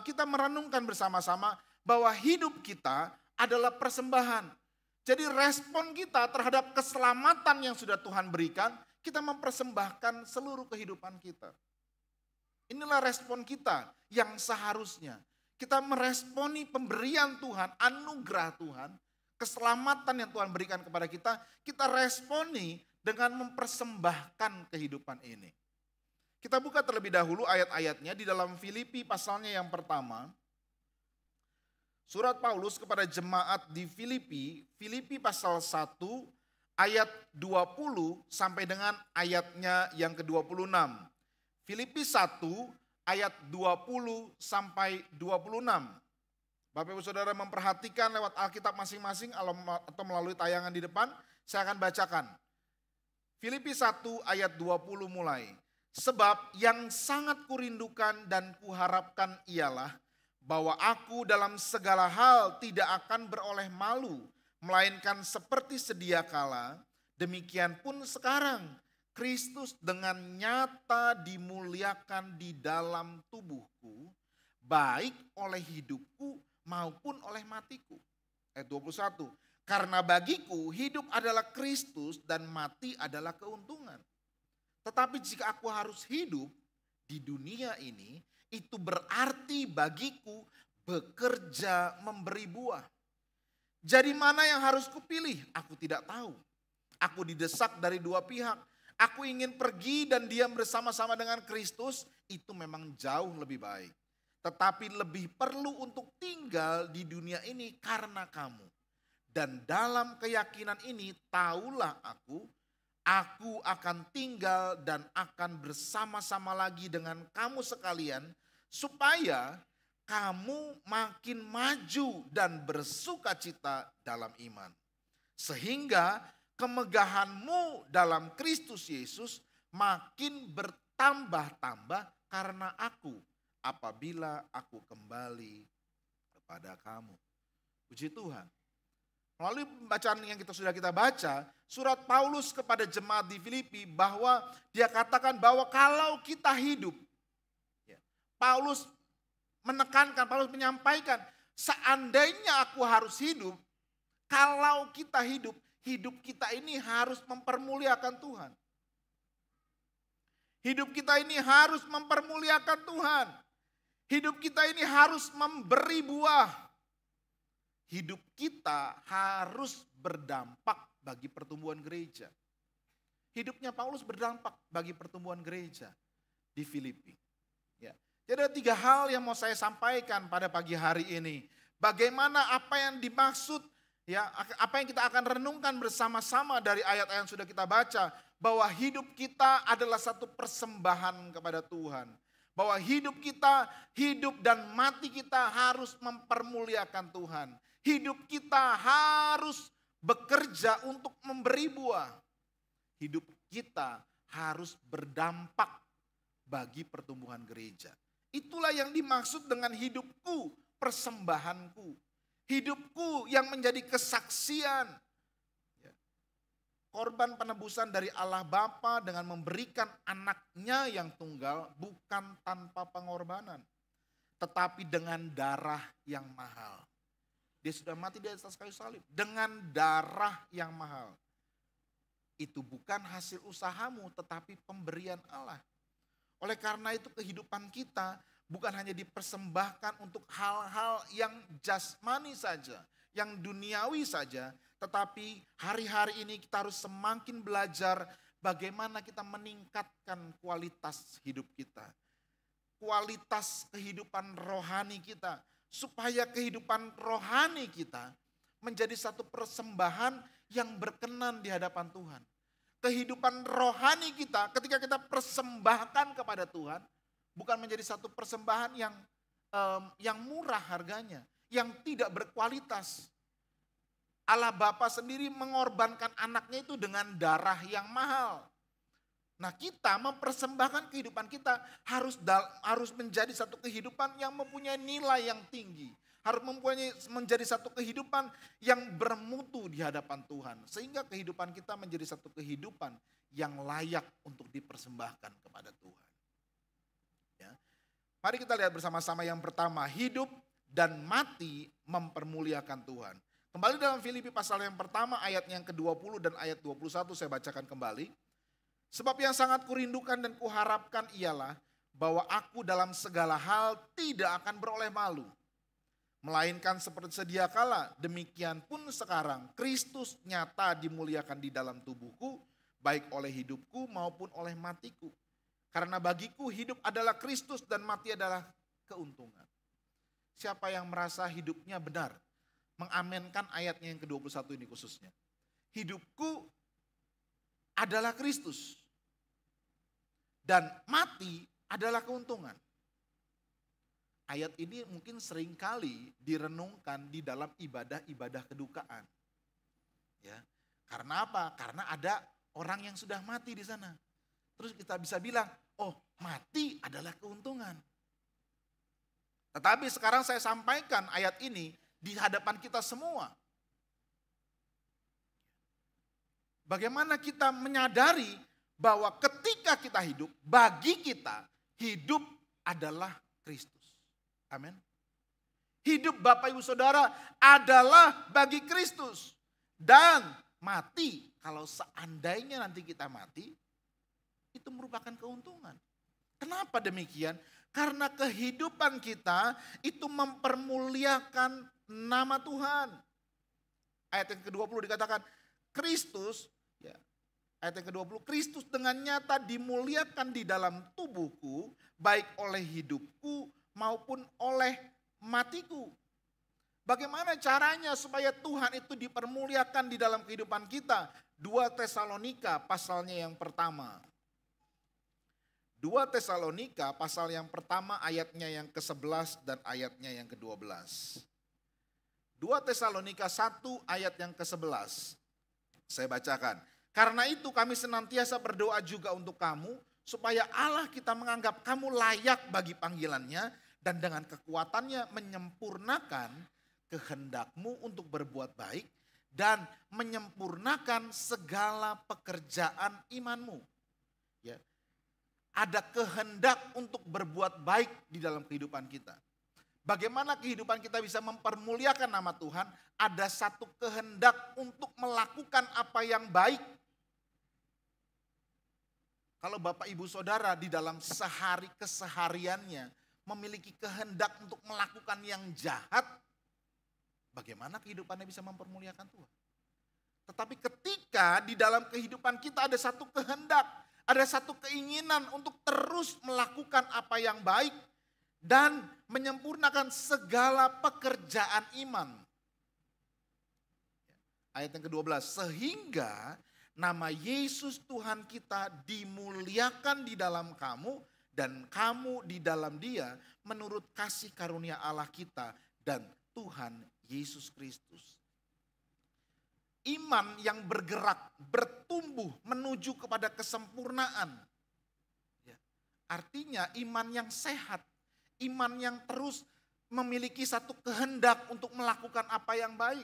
kita merenungkan bersama-sama bahwa hidup kita adalah persembahan. Jadi respon kita terhadap keselamatan yang sudah Tuhan berikan, kita mempersembahkan seluruh kehidupan kita. Inilah respon kita yang seharusnya. Kita meresponi pemberian Tuhan, anugerah Tuhan, keselamatan yang Tuhan berikan kepada kita, kita responi dengan mempersembahkan kehidupan ini. Kita buka terlebih dahulu ayat-ayatnya di dalam Filipi pasalnya yang pertama. Surat Paulus kepada jemaat di Filipi, Filipi pasal 1 ayat 20 sampai dengan ayatnya yang ke-26. Filipi 1 ayat 20 sampai 26. Bapak Ibu Saudara memperhatikan lewat Alkitab masing-masing atau melalui tayangan di depan, saya akan bacakan. Filipi 1 ayat 20 mulai. Sebab yang sangat kurindukan dan kuharapkan ialah bahwa aku dalam segala hal tidak akan beroleh malu, melainkan seperti sedia kala, demikian pun sekarang Kristus dengan nyata dimuliakan di dalam tubuhku, baik oleh hidupku maupun oleh matiku. Ayat 21, karena bagiku hidup adalah Kristus dan mati adalah keuntungan. Tetapi jika aku harus hidup di dunia ini, itu berarti bagiku bekerja memberi buah. Jadi mana yang harus kupilih? Aku tidak tahu. Aku didesak dari dua pihak. Aku ingin pergi dan diam bersama-sama dengan Kristus, itu memang jauh lebih baik. Tetapi lebih perlu untuk tinggal di dunia ini karena kamu. Dan dalam keyakinan ini tahulah aku akan tinggal dan akan bersama-sama lagi dengan kamu sekalian, supaya kamu makin maju dan bersukacita dalam iman. Sehingga kemegahanmu dalam Kristus Yesus makin bertambah-tambah karena aku, apabila aku kembali kepada kamu. Puji Tuhan. Melalui bacaan yang sudah kita baca, surat Paulus kepada jemaat di Filipi, bahwa dia katakan bahwa kalau kita hidup, Paulus menekankan, Paulus menyampaikan, seandainya aku harus hidup, kalau kita hidup, hidup kita ini harus mempermuliakan Tuhan. Hidup kita ini harus mempermuliakan Tuhan. Hidup kita ini harus memberi buah. Hidup kita harus berdampak bagi pertumbuhan gereja. Hidupnya Paulus berdampak bagi pertumbuhan gereja di Filipi. Ya. Jadi ada 3 hal yang mau saya sampaikan pada pagi hari ini. Bagaimana apa yang dimaksud, ya, apa yang kita akan renungkan bersama-sama dari ayat-ayat yang sudah kita baca. Bahwa hidup kita adalah satu persembahan kepada Tuhan. Bahwa hidup kita, hidup dan mati kita harus mempermuliakan Tuhan. Hidup kita harus bekerja untuk memberi buah. Hidup kita harus berdampak bagi pertumbuhan gereja. Itulah yang dimaksud dengan hidupku, persembahanku. Hidupku yang menjadi kesaksian. Korban penebusan dari Allah Bapa dengan memberikan anaknya yang tunggal bukan tanpa pengorbanan. Tetapi dengan darah yang mahal. Dia sudah mati di atas kayu salib dengan darah yang mahal. Itu bukan hasil usahamu tetapi pemberian Allah. Oleh karena itu kehidupan kita bukan hanya dipersembahkan untuk hal-hal yang jasmani saja, yang duniawi saja, tetapi hari-hari ini kita harus semakin belajar bagaimana kita meningkatkan kualitas hidup kita. Kualitas kehidupan rohani kita. Supaya kehidupan rohani kita menjadi satu persembahan yang berkenan di hadapan Tuhan. Kehidupan rohani kita ketika kita persembahkan kepada Tuhan bukan menjadi satu persembahan yang murah harganya, yang tidak berkualitas. Allah Bapa sendiri mengorbankan anaknya itu dengan darah yang mahal. Nah, kita mempersembahkan kehidupan kita harus menjadi satu kehidupan yang mempunyai nilai yang tinggi. Harus menjadi satu kehidupan yang bermutu di hadapan Tuhan. Sehingga kehidupan kita menjadi satu kehidupan yang layak untuk dipersembahkan kepada Tuhan. Ya. Mari kita lihat bersama-sama yang pertama, hidup dan mati mempermuliakan Tuhan. Kembali dalam Filipi pasal yang pertama ayat yang ke-20 dan ayat 21 saya bacakan kembali. Sebab yang sangat kurindukan dan kuharapkan ialah bahwa aku dalam segala hal tidak akan beroleh malu. Melainkan seperti sedia kala, demikian pun sekarang Kristus nyata dimuliakan di dalam tubuhku, baik oleh hidupku maupun oleh matiku. Karena bagiku hidup adalah Kristus dan mati adalah keuntungan. Siapa yang merasa hidupnya benar, mengamenkan ayatnya yang ke-21 ini khususnya. Hidupku adalah Kristus. Dan mati adalah keuntungan. Ayat ini mungkin seringkali direnungkan di dalam ibadah-ibadah kedukaan. Ya, karena apa? Karena ada orang yang sudah mati di sana. Terus kita bisa bilang, oh mati adalah keuntungan. Tetapi sekarang saya sampaikan ayat ini di hadapan kita semua. Bagaimana kita menyadari bahwa ketika kita hidup, bagi kita hidup adalah Kristus. Amin. Hidup Bapak Ibu Saudara adalah bagi Kristus. Dan mati, kalau seandainya nanti kita mati, itu merupakan keuntungan. Kenapa demikian? Karena kehidupan kita itu mempermuliakan nama Tuhan. Ayat yang ke-20 dikatakan, Kristus, ya, ayat yang ke-20, Kristus dengan nyata dimuliakan di dalam tubuhku, baik oleh hidupku maupun oleh matiku. Bagaimana caranya supaya Tuhan itu dipermuliakan di dalam kehidupan kita? 2 Tesalonika pasalnya yang pertama. 2 Tesalonika pasal yang pertama ayatnya yang ke-11 dan ayatnya yang ke-12. 2 Tesalonika 1 ayat yang ke-11. Saya bacakan. Karena itu kami senantiasa berdoa juga untuk kamu, supaya Allah kita menganggap kamu layak bagi panggilannya, dan dengan kekuatannya menyempurnakan kehendakmu untuk berbuat baik, dan menyempurnakan segala pekerjaan imanmu. Ya. Ada kehendak untuk berbuat baik di dalam kehidupan kita. Bagaimana kehidupan kita bisa mempermuliakan nama Tuhan? Ada satu kehendak untuk melakukan apa yang baik. Kalau Bapak Ibu Saudara di dalam sehari kesehariannya memiliki kehendak untuk melakukan yang jahat, bagaimana kehidupannya bisa mempermuliakan Tuhan? Tetapi ketika di dalam kehidupan kita ada satu kehendak, ada satu keinginan untuk terus melakukan apa yang baik dan menyempurnakan segala pekerjaan iman. Ayat yang ke-12, sehingga nama Yesus Tuhan kita dimuliakan di dalam kamu dan kamu di dalam Dia menurut kasih karunia Allah kita dan Tuhan Yesus Kristus. Iman yang bergerak, bertumbuh menuju kepada kesempurnaan. Ya. Artinya iman yang sehat, iman yang terus memiliki satu kehendak untuk melakukan apa yang baik.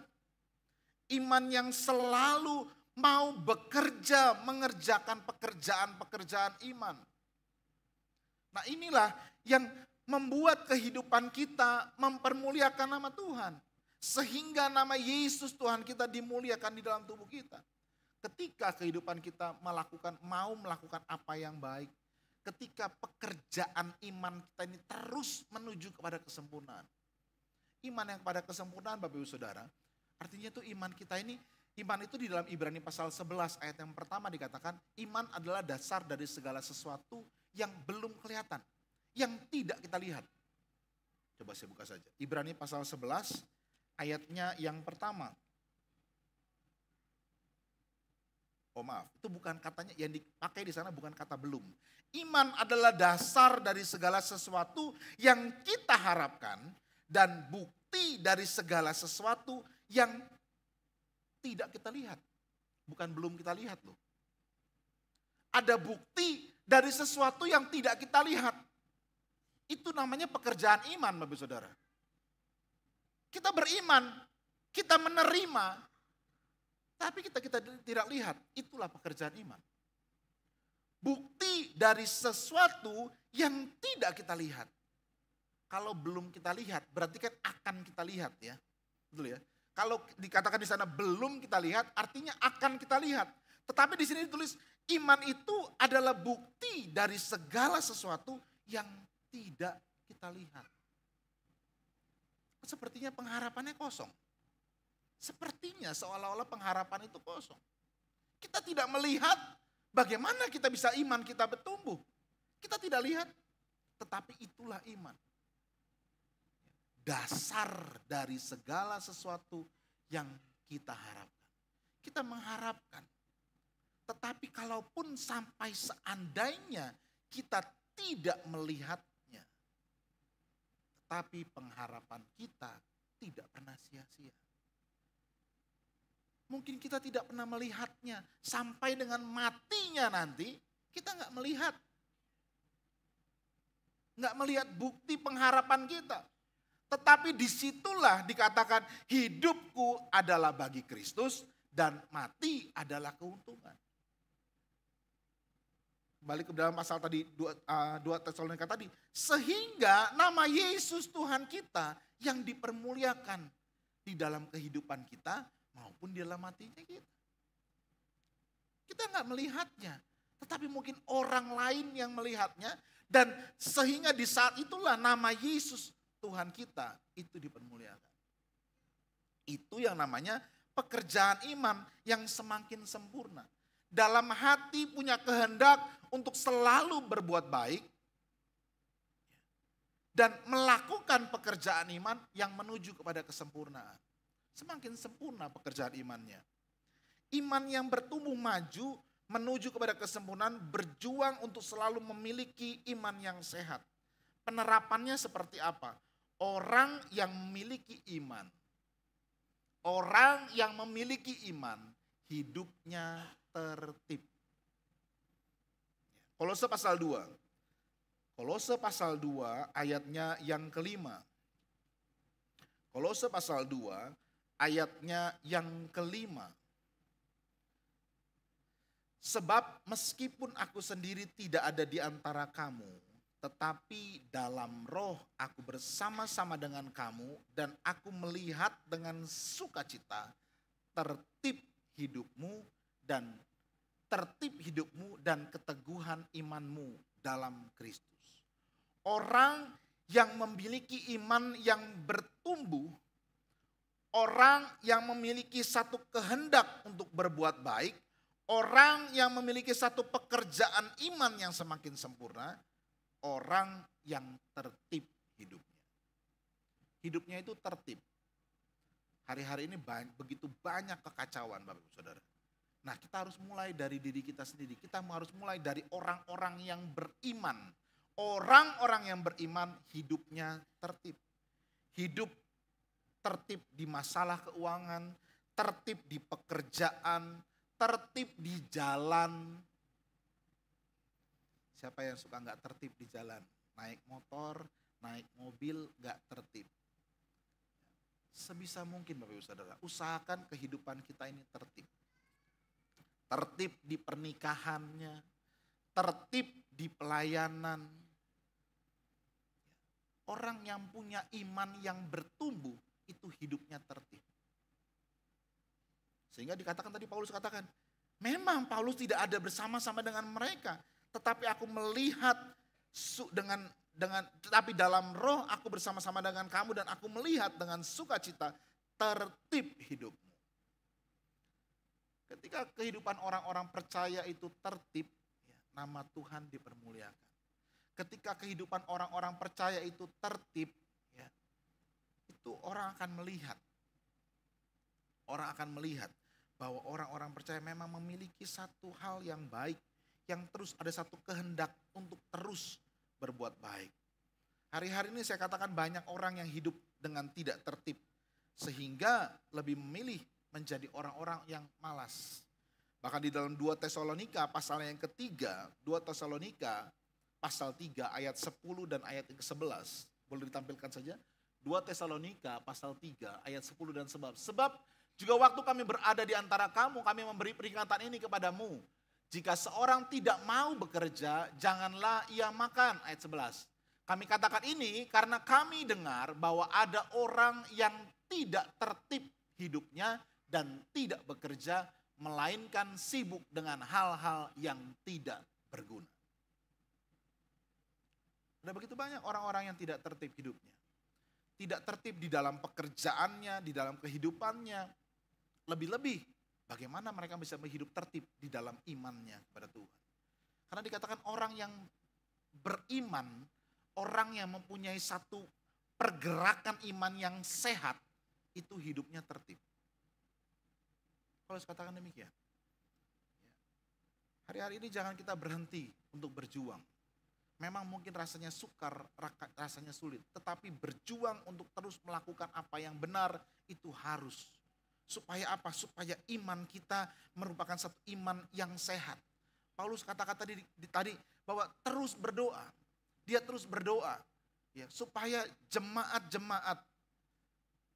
Iman yang selalu mau bekerja, mengerjakan pekerjaan-pekerjaan iman. Nah inilah yang membuat kehidupan kita mempermuliakan nama Tuhan. Sehingga nama Yesus Tuhan kita dimuliakan di dalam tubuh kita. Ketika kehidupan kita mau melakukan apa yang baik. Ketika pekerjaan iman kita ini terus menuju kepada kesempurnaan. Iman yang kepada kesempurnaan Bapak Ibu Saudara. Artinya itu iman kita ini, iman itu di dalam Ibrani pasal 11 ayat yang pertama dikatakan. Iman adalah dasar dari segala sesuatu yang belum kelihatan. Yang tidak kita lihat. Coba saya buka saja. Ibrani pasal 11 ayatnya yang pertama. Oh maaf, itu bukan katanya, yang dipakai di sana bukan kata belum. Iman adalah dasar dari segala sesuatu yang kita harapkan dan bukti dari segala sesuatu yang tidak kita lihat. Bukan belum kita lihat loh. Ada bukti dari sesuatu yang tidak kita lihat. Itu namanya pekerjaan iman Bapak Saudara. Kita beriman, kita menerima, tapi kita tidak lihat. Itulah pekerjaan iman. Bukti dari sesuatu yang tidak kita lihat. Kalau belum kita lihat, berarti kan akan kita lihat ya. Betul ya. Kalau dikatakan di sana belum kita lihat, artinya akan kita lihat. Tetapi di sini ditulis iman itu adalah bukti dari segala sesuatu yang tidak kita lihat. Sepertinya pengharapannya kosong. Sepertinya seolah-olah pengharapan itu kosong. Kita tidak melihat bagaimana kita bisa iman kita bertumbuh. Kita tidak lihat, tetapi itulah iman. Dasar dari segala sesuatu yang kita harapkan. Kita mengharapkan. Tetapi kalaupun sampai seandainya kita tidak melihat, tapi pengharapan kita tidak pernah sia-sia. Mungkin kita tidak pernah melihatnya. Sampai dengan matinya nanti, kita nggak melihat. Nggak melihat bukti pengharapan kita. Tetapi disitulah dikatakan hidupku adalah bagi Kristus dan mati adalah keuntungan. Balik ke dalam pasal tadi 2 Tesalonika tadi. Sehingga nama Yesus Tuhan kita yang dipermuliakan di dalam kehidupan kita maupun di dalam matinya kita. Kita nggak melihatnya. Tetapi mungkin orang lain yang melihatnya. Dan sehingga di saat itulah nama Yesus Tuhan kita itu dipermuliakan. Itu yang namanya pekerjaan iman yang semakin sempurna. Dalam hati punya kehendak untuk selalu berbuat baik. Dan melakukan pekerjaan iman yang menuju kepada kesempurnaan. Semakin sempurna pekerjaan imannya. Iman yang bertumbuh maju menuju kepada kesempurnaan, berjuang untuk selalu memiliki iman yang sehat. Penerapannya seperti apa? Orang yang memiliki iman. Orang yang memiliki iman, hidupnya tertib. Kolose pasal 2. Kolose pasal 2 ayatnya yang kelima. Kolose pasal 2 ayatnya yang kelima. Sebab meskipun aku sendiri tidak ada di antara kamu, tetapi dalam roh aku bersama-sama dengan kamu dan aku melihat dengan sukacita tertib hidupmu dan keteguhan imanmu dalam Kristus. Orang yang memiliki iman yang bertumbuh, orang yang memiliki satu kehendak untuk berbuat baik, orang yang memiliki satu pekerjaan iman yang semakin sempurna, orang yang tertib hidupnya. Hidupnya itu tertib. Hari-hari ini begitu banyak kekacauan Bapak Ibu Saudara. Nah, kita harus mulai dari diri kita sendiri. Kita harus mulai dari orang-orang yang beriman. Orang-orang yang beriman hidupnya tertib. Hidup tertib di masalah keuangan, tertib di pekerjaan, tertib di jalan. Siapa yang suka nggak tertib di jalan? Naik motor, naik mobil nggak tertib. Sebisa mungkin Bapak Ibu Saudara, usahakan kehidupan kita ini tertib. Tertib di pernikahannya, tertib di pelayanan. Orang yang punya iman yang bertumbuh, itu hidupnya tertib. Sehingga dikatakan tadi Paulus katakan, memang Paulus tidak ada bersama-sama dengan mereka. Tetapi aku melihat tetapi dalam roh aku bersama-sama dengan kamu dan aku melihat dengan sukacita tertib hidupmu. Ketika kehidupan orang-orang percaya itu tertib, nama Tuhan dipermuliakan. Ketika kehidupan orang-orang percaya itu tertib, itu orang akan melihat. Orang akan melihat bahwa orang-orang percaya memang memiliki satu hal yang baik. Yang terus ada satu kehendak untuk terus berbuat baik. Hari-hari ini saya katakan banyak orang yang hidup dengan tidak tertib. Sehingga lebih memilih menjadi orang-orang yang malas. Bahkan di dalam 2 Tesalonika pasal yang ketiga, 2 Tesalonika pasal 3 ayat 10 dan ayat ke-11. Boleh ditampilkan saja? 2 Tesalonika pasal 3 ayat 10 dan 11. Sebab juga waktu kami berada di antara kamu, kami memberi peringatan ini kepadamu. Jika seorang tidak mau bekerja, janganlah ia makan. Ayat 11. Kami katakan ini karena kami dengar bahwa ada orang yang tidak tertib hidupnya dan tidak bekerja, melainkan sibuk dengan hal-hal yang tidak berguna. Ada begitu banyak orang-orang yang tidak tertib hidupnya. Tidak tertib di dalam pekerjaannya, di dalam kehidupannya. Lebih-lebih bagaimana mereka bisa hidup tertib di dalam imannya kepada Tuhan. Karena dikatakan orang yang beriman, orang yang mempunyai satu pergerakan iman yang sehat, itu hidupnya tertib. Kalau saya katakan demikian. Hari-hari ini jangan kita berhenti untuk berjuang. Memang mungkin rasanya sukar, rasanya sulit. Tetapi berjuang untuk terus melakukan apa yang benar itu harus. Supaya apa? Supaya iman kita merupakan satu iman yang sehat. Paulus katakan tadi bahwa terus berdoa. Dia terus berdoa. Ya, supaya jemaat-jemaat,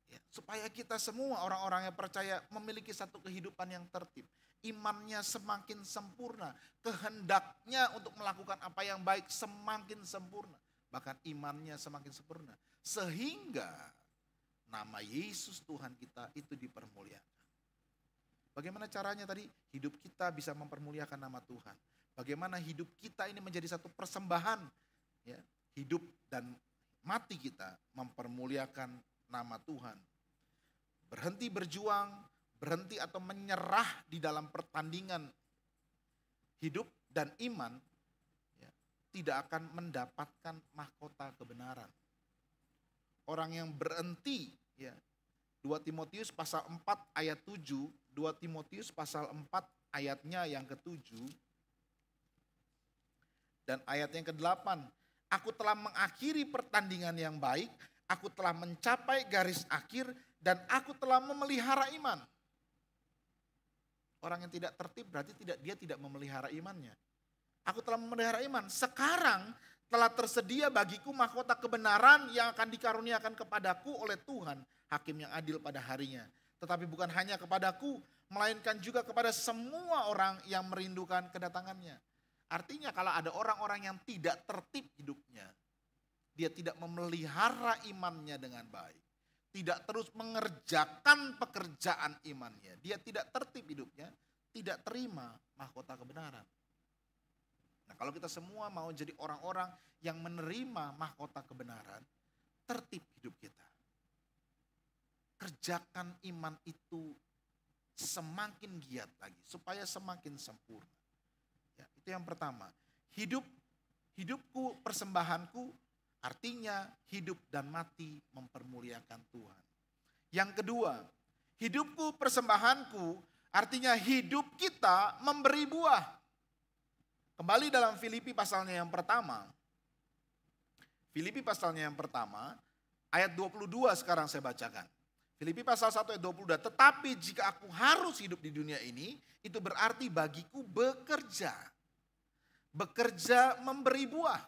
ya, supaya kita semua orang-orang yang percaya memiliki satu kehidupan yang tertib. Imannya semakin sempurna, kehendaknya untuk melakukan apa yang baik semakin sempurna. Bahkan imannya semakin sempurna. Sehingga nama Yesus Tuhan kita itu dipermuliakan. Bagaimana caranya tadi? Hidup kita bisa mempermuliakan nama Tuhan. Bagaimana hidup kita ini menjadi satu persembahan. Ya, hidup dan mati kita mempermuliakan nama Tuhan. Berhenti berjuang, berhenti atau menyerah di dalam pertandingan hidup dan iman, ya, tidak akan mendapatkan mahkota kebenaran. Orang yang berhenti, ya, 2 Timotius pasal 4 ayat 7, 2 Timotius pasal 4 ayatnya yang ke-7 dan ayat yang ke-8. Aku telah mengakhiri pertandingan yang baik, aku telah mencapai garis akhir, dan aku telah memelihara iman. Orang yang tidak tertib berarti dia tidak memelihara imannya. Aku telah memelihara iman. Sekarang telah tersedia bagiku mahkota kebenaran yang akan dikaruniakan kepadaku oleh Tuhan, hakim yang adil pada harinya. Tetapi bukan hanya kepadaku, melainkan juga kepada semua orang yang merindukan kedatangannya. Artinya kalau ada orang-orang yang tidak tertib hidupnya, dia tidak memelihara imannya dengan baik, tidak terus mengerjakan pekerjaan imannya, dia tidak tertib hidupnya, tidak terima mahkota kebenaran. Nah, kalau kita semua mau jadi orang-orang yang menerima mahkota kebenaran, tertib hidup kita. Kerjakan iman itu semakin giat lagi, supaya semakin sempurna. Ya, itu yang pertama. Hidupku, persembahanku, artinya hidup dan mati mempermuliakan Tuhan. Yang kedua, hidupku, persembahanku, artinya hidup kita memberi buah. Kembali dalam Filipi pasalnya yang pertama. Filipi pasalnya yang pertama, ayat 22 sekarang saya bacakan. Filipi pasal 1 ayat 22, tetapi jika aku harus hidup di dunia ini, itu berarti bagiku bekerja. Bekerja memberi buah,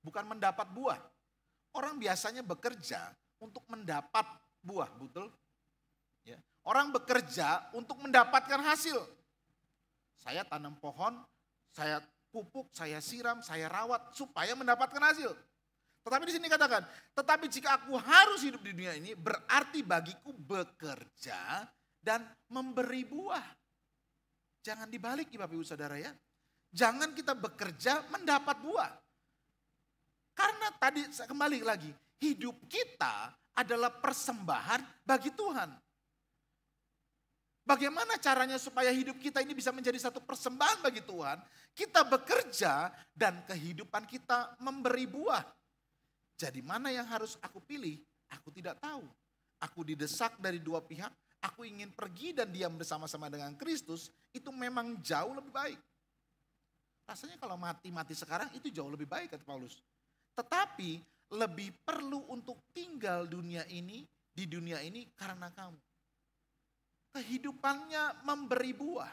bukan mendapat buah. Orang biasanya bekerja untuk mendapat buah, betul? Ya. Orang bekerja untuk mendapatkan hasil. Saya tanam pohon, saya pupuk, saya siram, saya rawat supaya mendapatkan hasil. Tetapi di sini katakan, tetapi jika aku harus hidup di dunia ini, berarti bagiku bekerja dan memberi buah. Jangan dibalik Bapak Ibu Saudara ya. Jangan kita bekerja mendapat buah. Karena tadi saya kembali lagi, hidup kita adalah persembahan bagi Tuhan. Bagaimana caranya supaya hidup kita ini bisa menjadi satu persembahan bagi Tuhan? Kita bekerja dan kehidupan kita memberi buah. Jadi mana yang harus aku pilih? Aku tidak tahu. Aku didesak dari dua pihak. Aku ingin pergi dan diam bersama-sama dengan Kristus. Itu memang jauh lebih baik. Rasanya kalau mati sekarang itu jauh lebih baik kata Paulus. Tetapi lebih perlu untuk tinggal di dunia ini karena kamu. Kehidupannya memberi buah.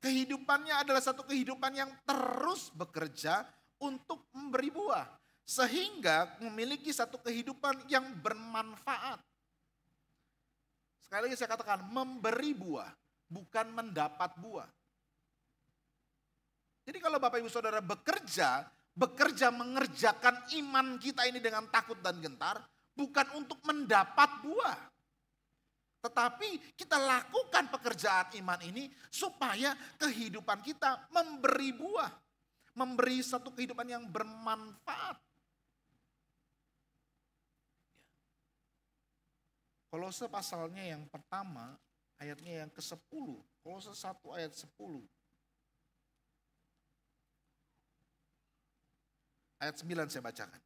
Kehidupannya adalah satu kehidupan yang terus bekerja untuk memberi buah. Sehingga memiliki satu kehidupan yang bermanfaat. Sekali lagi saya katakan memberi buah, bukan mendapat buah. Jadi kalau Bapak Ibu Saudara bekerja mengerjakan iman kita ini dengan takut dan gentar, bukan untuk mendapat buah. Tetapi kita lakukan pekerjaan iman ini supaya kehidupan kita memberi buah. Memberi satu kehidupan yang bermanfaat. Kolose pasalnya yang pertama, ayatnya yang ke-10. Kolose 1 ayat 10. Ayat 9 saya bacakan.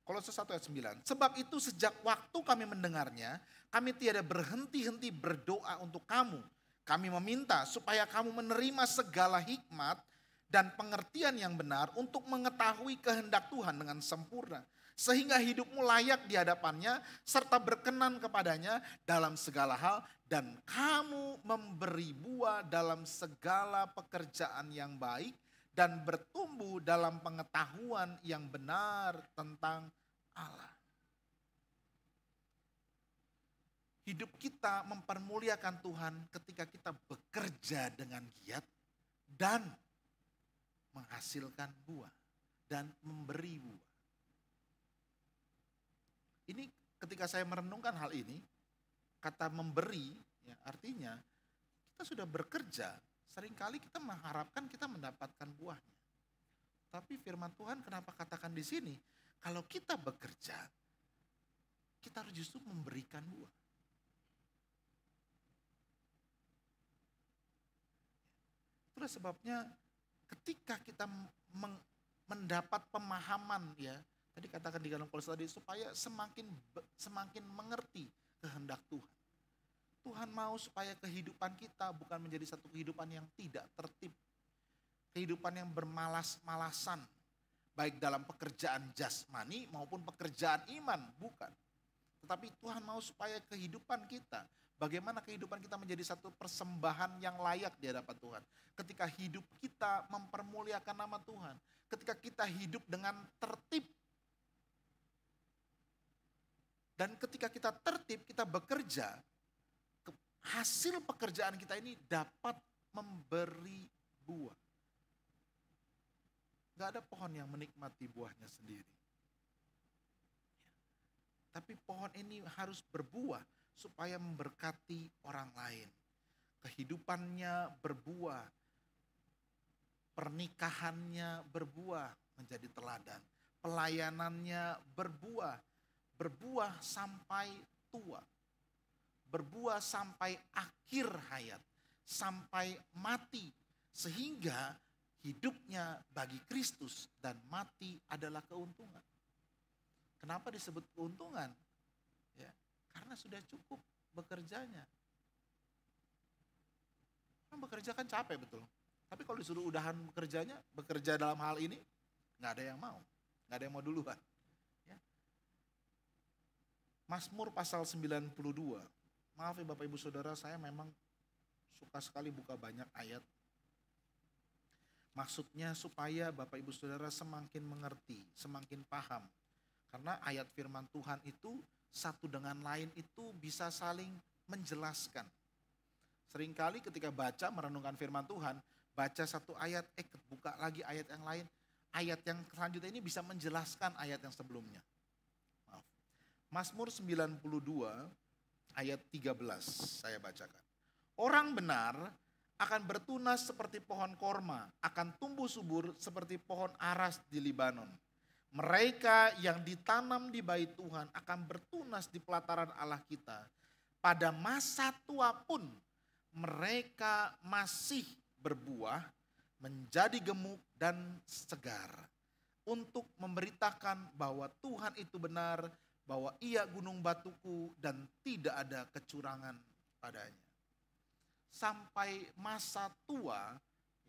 Kolose 1 ayat 9. Sebab itu sejak waktu kami mendengarnya, kami tiada berhenti-henti berdoa untuk kamu. Kami meminta supaya kamu menerima segala hikmat dan pengertian yang benar untuk mengetahui kehendak Tuhan dengan sempurna. Sehingga hidupmu layak di hadapannya serta berkenan kepadanya dalam segala hal. Dan kamu memberi buah dalam segala pekerjaan yang baik dan bertumbuh dalam pengetahuan yang benar tentang Allah. Hidup kita mempermuliakan Tuhan ketika kita bekerja dengan giat dan menghasilkan buah dan memberi buah. Ini ketika saya merenungkan hal ini, kata memberi ya, artinya kita sudah bekerja, seringkali kita mengharapkan kita mendapatkan buahnya. Tapi firman Tuhan kenapa katakan di sini, kalau kita bekerja, kita harus justru memberikan buah. Itulah sebabnya ketika kita mendapat pemahaman ya, tadi katakan di dalam Kolose tadi, supaya semakin mengerti kehendak Tuhan. Tuhan mau supaya kehidupan kita bukan menjadi satu kehidupan yang tidak tertib. Kehidupan yang bermalas-malasan. Baik dalam pekerjaan jasmani maupun pekerjaan iman, bukan. Tetapi Tuhan mau supaya kehidupan kita, bagaimana kehidupan kita menjadi satu persembahan yang layak di hadapan Tuhan. Ketika hidup kita mempermuliakan nama Tuhan. Ketika kita hidup dengan tertib. Dan ketika kita tertib, kita bekerja, hasil pekerjaan kita ini dapat memberi buah. Gak ada pohon yang menikmati buahnya sendiri. Tapi pohon ini harus berbuah supaya memberkati orang lain. Kehidupannya berbuah, pernikahannya berbuah menjadi teladan. Pelayanannya berbuah sampai tua. Berbuah sampai akhir hayat, sampai mati. Sehingga hidupnya bagi Kristus dan mati adalah keuntungan. Kenapa disebut keuntungan? Ya, karena sudah cukup bekerjanya. Kan bekerja kan capek betul. Tapi kalau disuruh udahan bekerjanya, bekerja dalam hal ini, nggak ada yang mau. Nggak ada yang mau duluan. Ya. Mazmur pasal 92. Maaf ya Bapak Ibu Saudara, saya memang suka sekali buka banyak ayat. Maksudnya supaya Bapak Ibu Saudara semakin mengerti, semakin paham. Karena ayat firman Tuhan itu satu dengan lain itu bisa saling menjelaskan. Seringkali ketika baca merenungkan firman Tuhan, baca satu ayat, buka lagi ayat yang lain. Ayat yang selanjutnya ini bisa menjelaskan ayat yang sebelumnya. Maaf. Mazmur 92 ayat 13 saya bacakan. Orang benar akan bertunas seperti pohon korma, akan tumbuh subur seperti pohon aras di Libanon. Mereka yang ditanam di bait Tuhan akan bertunas di pelataran Allah kita. Pada masa tua pun mereka masih berbuah, menjadi gemuk dan segar. Untuk memberitakan bahwa Tuhan itu benar, bahwa Ia gunung batuku dan tidak ada kecurangan padanya. Sampai masa tua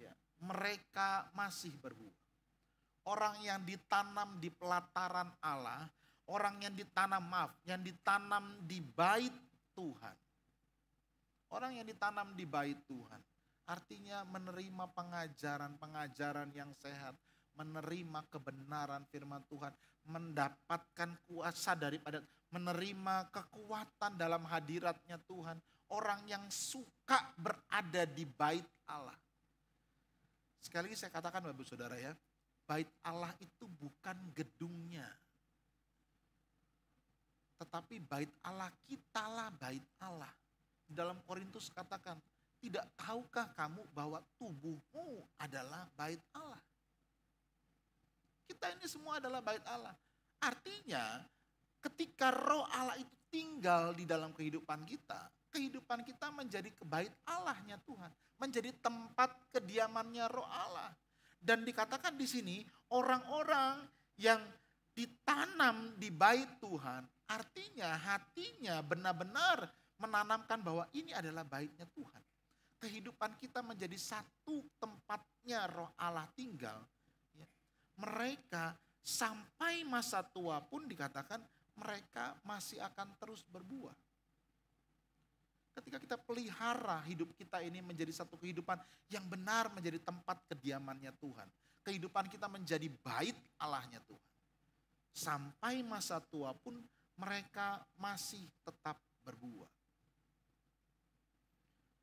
ya, mereka masih berbuah. Orang yang ditanam di pelataran Allah, orang yang yang ditanam di bait Tuhan. Orang yang ditanam di bait Tuhan, artinya menerima pengajaran yang sehat, menerima kebenaran firman Tuhan, mendapatkan kuasa daripada, menerima kekuatan dalam hadiratnya Tuhan. Orang yang suka berada di bait Allah. Sekali lagi saya katakan Bapak Saudara ya, bait Allah itu bukan gedungnya. Tetapi bait Allah, kitalah bait Allah. Dalam Korintus katakan, tidak tahukah kamu bahwa tubuhmu adalah bait Allah? Kita ini semua adalah bait Allah. Artinya ketika roh Allah itu tinggal di dalam kehidupan kita menjadi bait Allahnya Tuhan. Menjadi tempat kediamannya roh Allah. Dan dikatakan di sini orang-orang yang ditanam di bait Tuhan, artinya hatinya benar-benar menanamkan bahwa ini adalah baitnya Tuhan. Kehidupan kita menjadi satu tempatnya roh Allah tinggal. Ya. Mereka sampai masa tua pun dikatakan mereka masih akan terus berbuah. Ketika kita pelihara hidup kita ini menjadi satu kehidupan yang benar menjadi tempat kediamannya Tuhan. Kehidupan kita menjadi bait Allahnya Tuhan. Sampai masa tua pun mereka masih tetap berbuah.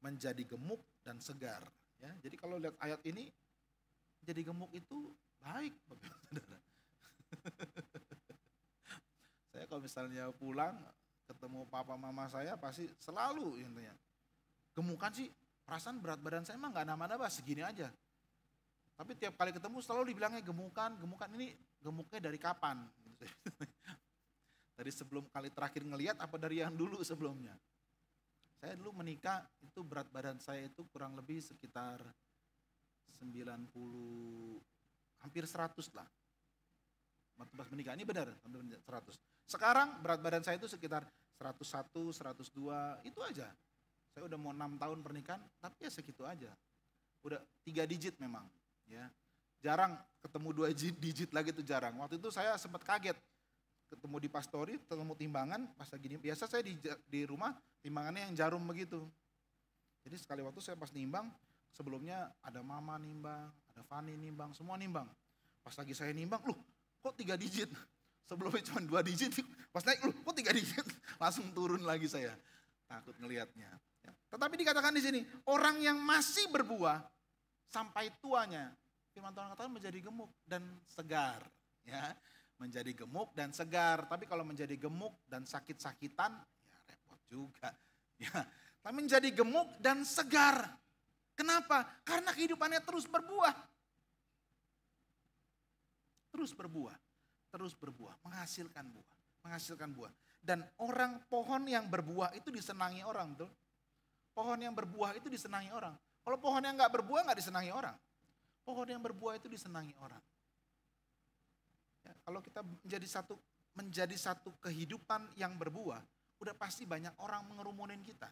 Menjadi gemuk dan segar. Ya, jadi kalau lihat ayat ini, jadi gemuk itu baik, Bapak Ibu Saudara. Saya kalau misalnya pulang ketemu papa mama saya pasti selalu intinya, gemukan sih, perasaan berat badan saya emang gak nambah-nambah, segini aja. Tapi tiap kali ketemu selalu dibilangnya gemukan ini gemuknya dari kapan? Dari sebelum kali terakhir ngelihat apa dari yang dulu sebelumnya? Saya dulu menikah itu berat badan saya itu kurang lebih sekitar 90, hampir 100 lah. Waktu pas menikah, ini benar, hampir 100. Sekarang berat badan saya itu sekitar 101, 102, itu aja. Saya udah mau 6 tahun pernikahan, tapi ya segitu aja. Udah 3 digit memang. Ya, jarang ketemu 2 digit lagi itu jarang. Waktu itu saya sempat kaget. Ketemu di pastori, ketemu timbangan, pas lagi biasa saya di rumah timbangannya yang jarum begitu. Jadi sekali waktu saya pas nimbang, sebelumnya ada mama nimbang, ada Fani nimbang, semua nimbang. Pas lagi saya nimbang, loh kok 3 digit? Sebelumnya cuma 2 digit, pas naik, loh kok 3 digit? Langsung turun lagi saya, takut ngelihatnya. Ya. Tetapi dikatakan di sini, orang yang masih berbuah sampai tuanya, firman Tuhan katakan menjadi gemuk dan segar. Ya. Menjadi gemuk dan segar, tapi kalau menjadi gemuk dan sakit-sakitan, ya repot juga. Ya, tapi menjadi gemuk dan segar. Kenapa? Karena kehidupannya terus berbuah. Terus berbuah, menghasilkan buah. Dan pohon yang berbuah itu disenangi orang, betul? Pohon yang berbuah itu disenangi orang. Kalau pohon yang nggak berbuah nggak disenangi orang. Pohon yang berbuah itu disenangi orang. Ya, kalau kita menjadi satu kehidupan yang berbuah, udah pasti banyak orang mengerumunin kita.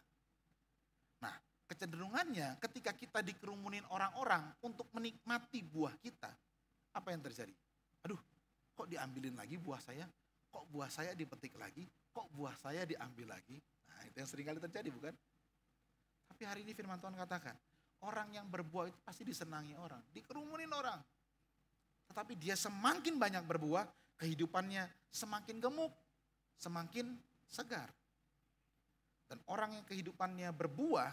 Nah, kecenderungannya ketika kita dikerumunin orang-orang untuk menikmati buah kita, apa yang terjadi? Aduh, kok diambilin lagi buah saya? Kok buah saya dipetik lagi? Kok buah saya diambil lagi? Nah, itu yang sering kali terjadi, bukan? Tapi hari ini firman Tuhan katakan, orang yang berbuah itu pasti disenangi orang, dikerumunin orang. Tetapi dia semakin banyak berbuah, kehidupannya semakin gemuk, semakin segar. Dan orang yang kehidupannya berbuah,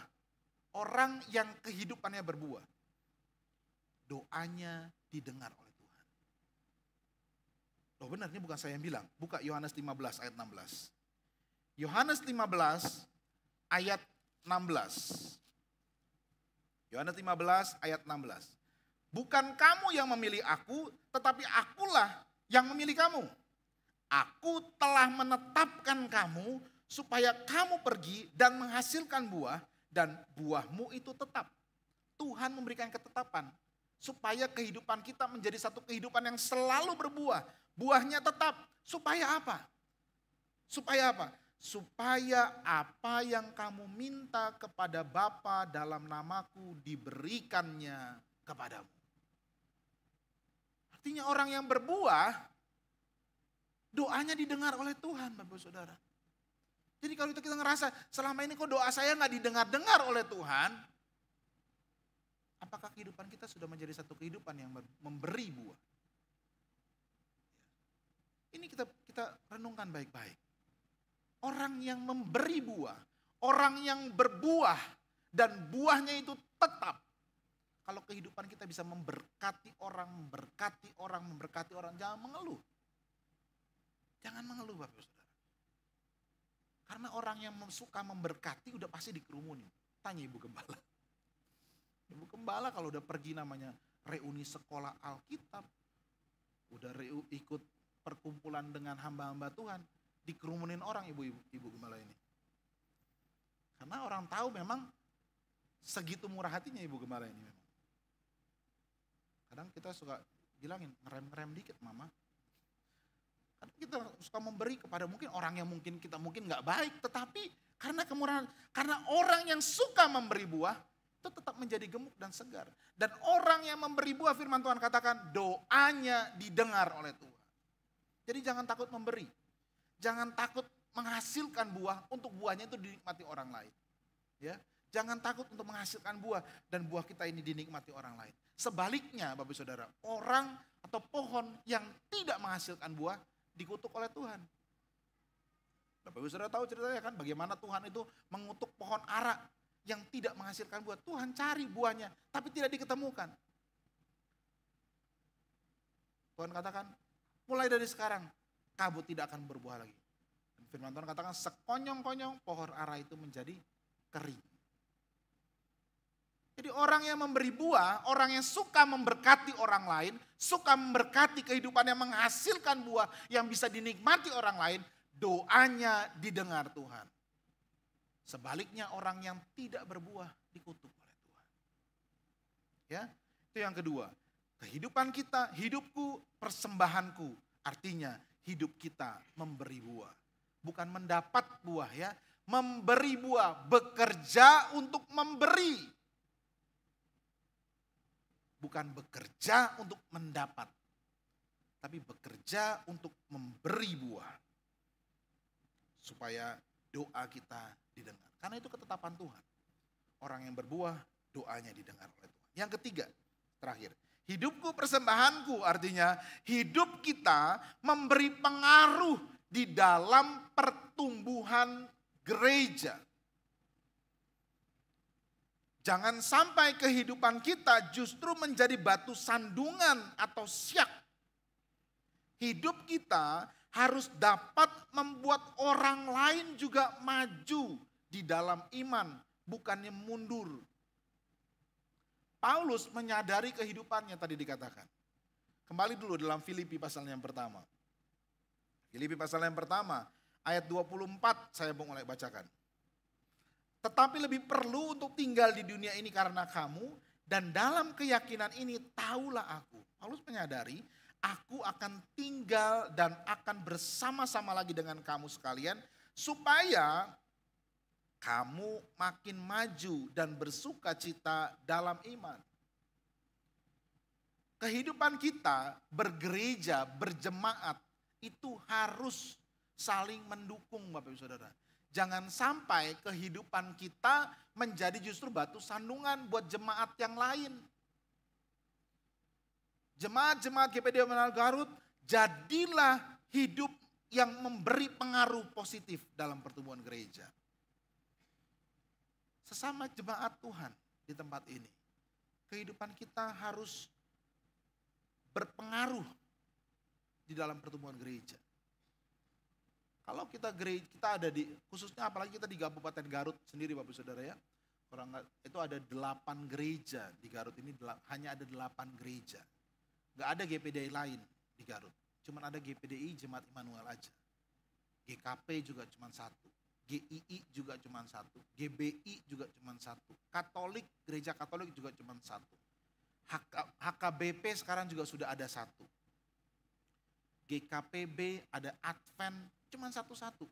doanya didengar oleh Tuhan. Loh benar, ini bukan saya yang bilang. Buka Yohanes 15 ayat 16. Yohanes 15 ayat 16. Yohanes 15 ayat 16. Bukan kamu yang memilih aku, tetapi akulah yang memilih kamu. Aku telah menetapkan kamu supaya kamu pergi dan menghasilkan buah, dan buahmu itu tetap. Tuhan memberikan ketetapan supaya kehidupan kita menjadi satu kehidupan yang selalu berbuah. Buahnya tetap. Supaya apa? Supaya apa yang kamu minta kepada Bapa dalam namaku diberikannya kepadamu. Artinya orang yang berbuah, doanya didengar oleh Tuhan, Bapak Saudara. Jadi kalau kita ngerasa selama ini kok doa saya nggak didengar-dengar oleh Tuhan, apakah kehidupan kita sudah menjadi satu kehidupan yang memberi buah? Ini kita renungkan baik-baik. Orang yang memberi buah, orang yang berbuah dan buahnya itu tetap. Kalau kehidupan kita bisa memberkati orang, jangan mengeluh. Jangan mengeluh, Bapak Saudara. Karena orang yang suka memberkati udah pasti dikerumunin. Tanya Ibu Gembala. Ibu Gembala kalau udah pergi namanya reuni sekolah Alkitab, udah ikut perkumpulan dengan hamba-hamba Tuhan, dikerumunin orang Ibu Gembala ini. Karena orang tahu memang segitu murah hatinya Ibu Gembala ini memang. Kadang kita suka bilangin, ngerem dikit mama. Kadang kita suka memberi kepada mungkin orang yang kita mungkin gak baik. Tetapi karena kemurahan, karena orang yang suka memberi buah, itu tetap menjadi gemuk dan segar. Dan orang yang memberi buah, firman Tuhan katakan, doanya didengar oleh Tuhan. Jadi jangan takut memberi. Jangan takut menghasilkan buah untuk buahnya itu dinikmati orang lain. Ya, jangan takut untuk menghasilkan buah dan buah kita ini dinikmati orang lain. Sebaliknya Bapak Saudara, orang atau pohon yang tidak menghasilkan buah, dikutuk oleh Tuhan. Bapak Ibu Saudara tahu ceritanya kan bagaimana Tuhan itu mengutuk pohon ara yang tidak menghasilkan buah. Tuhan cari buahnya tapi tidak diketemukan. Tuhan katakan, mulai dari sekarang kamu tidak akan berbuah lagi. Dan firman Tuhan katakan sekonyong-konyong pohon ara itu menjadi kering. Jadi orang yang memberi buah, orang yang suka memberkati orang lain, suka memberkati kehidupan yang menghasilkan buah yang bisa dinikmati orang lain, doanya didengar Tuhan. Sebaliknya orang yang tidak berbuah dikutuk oleh Tuhan. Ya, itu yang kedua. Kehidupan kita, hidupku, persembahanku. Artinya hidup kita memberi buah. Bukan mendapat buah ya, memberi buah, bekerja untuk memberi. Bukan bekerja untuk mendapat, tapi bekerja untuk memberi buah. Supaya doa kita didengar. Karena itu ketetapan Tuhan. Orang yang berbuah, doanya didengar oleh Tuhan. Yang ketiga, terakhir. Hidupku persembahanku, artinya hidup kita memberi pengaruh di dalam pertumbuhan gereja. Jangan sampai kehidupan kita justru menjadi batu sandungan atau syak. Hidup kita harus dapat membuat orang lain juga maju di dalam iman, bukannya mundur. Paulus menyadari kehidupannya tadi dikatakan. Kembali dulu dalam Filipi pasal yang pertama. Filipi pasal yang pertama, ayat 24 saya mau mulai bacakan. Tetapi lebih perlu untuk tinggal di dunia ini karena kamu, dan dalam keyakinan ini taulah aku. Paulus menyadari, aku akan tinggal dan akan bersama-sama lagi dengan kamu sekalian, supaya kamu makin maju dan bersuka cita dalam iman. Kehidupan kita bergereja, berjemaat, itu harus saling mendukung Bapak Ibu Saudara. Jangan sampai kehidupan kita menjadi justru batu sandungan buat jemaat yang lain. Jemaat-jemaat GPD Immanuel Garut, jadilah hidup yang memberi pengaruh positif dalam pertumbuhan gereja. Sesama jemaat Tuhan di tempat ini, kehidupan kita harus berpengaruh di dalam pertumbuhan gereja. Kalau kita ada di, khususnya apalagi kita di Kabupaten Garut sendiri Bapak Saudara ya. Itu ada 8 gereja di Garut ini, hanya ada 8 gereja. Gak ada GPDI lain di Garut. Cuman ada GPDI Jemaat Immanuel aja. GKP juga cuma 1. GII juga cuma 1. GBI juga cuma 1. Katolik, gereja Katolik juga cuma 1. HKBP sekarang juga sudah ada 1. GKPB, ada Advent, cuma satu-satu.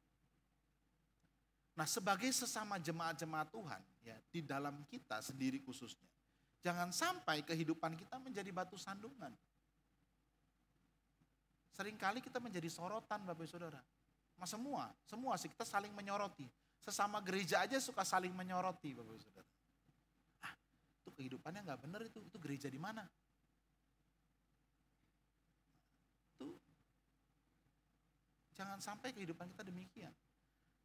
Nah sebagai sesama jemaat-jemaat Tuhan, ya di dalam kita sendiri khususnya, jangan sampai kehidupan kita menjadi batu sandungan. Seringkali kita menjadi sorotan Bapak Saudara. Semua sih kita saling menyoroti. Sesama gereja aja suka saling menyoroti Bapak Saudara. Itu kehidupannya nggak benar itu gereja di mana? Jangan sampai kehidupan kita demikian.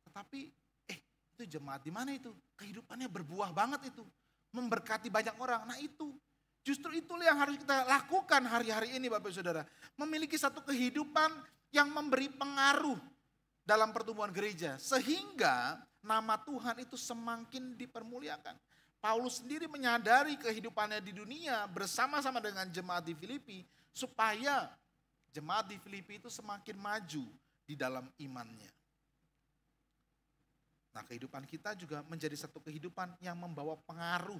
Tetapi itu jemaat di mana itu? Kehidupannya berbuah banget itu. Memberkati banyak orang. Nah itu. Justru itulah yang harus kita lakukan hari-hari ini Bapak Saudara. Memiliki satu kehidupan yang memberi pengaruh dalam pertumbuhan gereja. Sehingga nama Tuhan itu semakin dipermuliakan. Paulus sendiri menyadari kehidupannya di dunia bersama-sama dengan jemaat di Filipi. Supaya jemaat di Filipi itu semakin maju di dalam imannya. Nah kehidupan kita juga menjadi satu kehidupan yang membawa pengaruh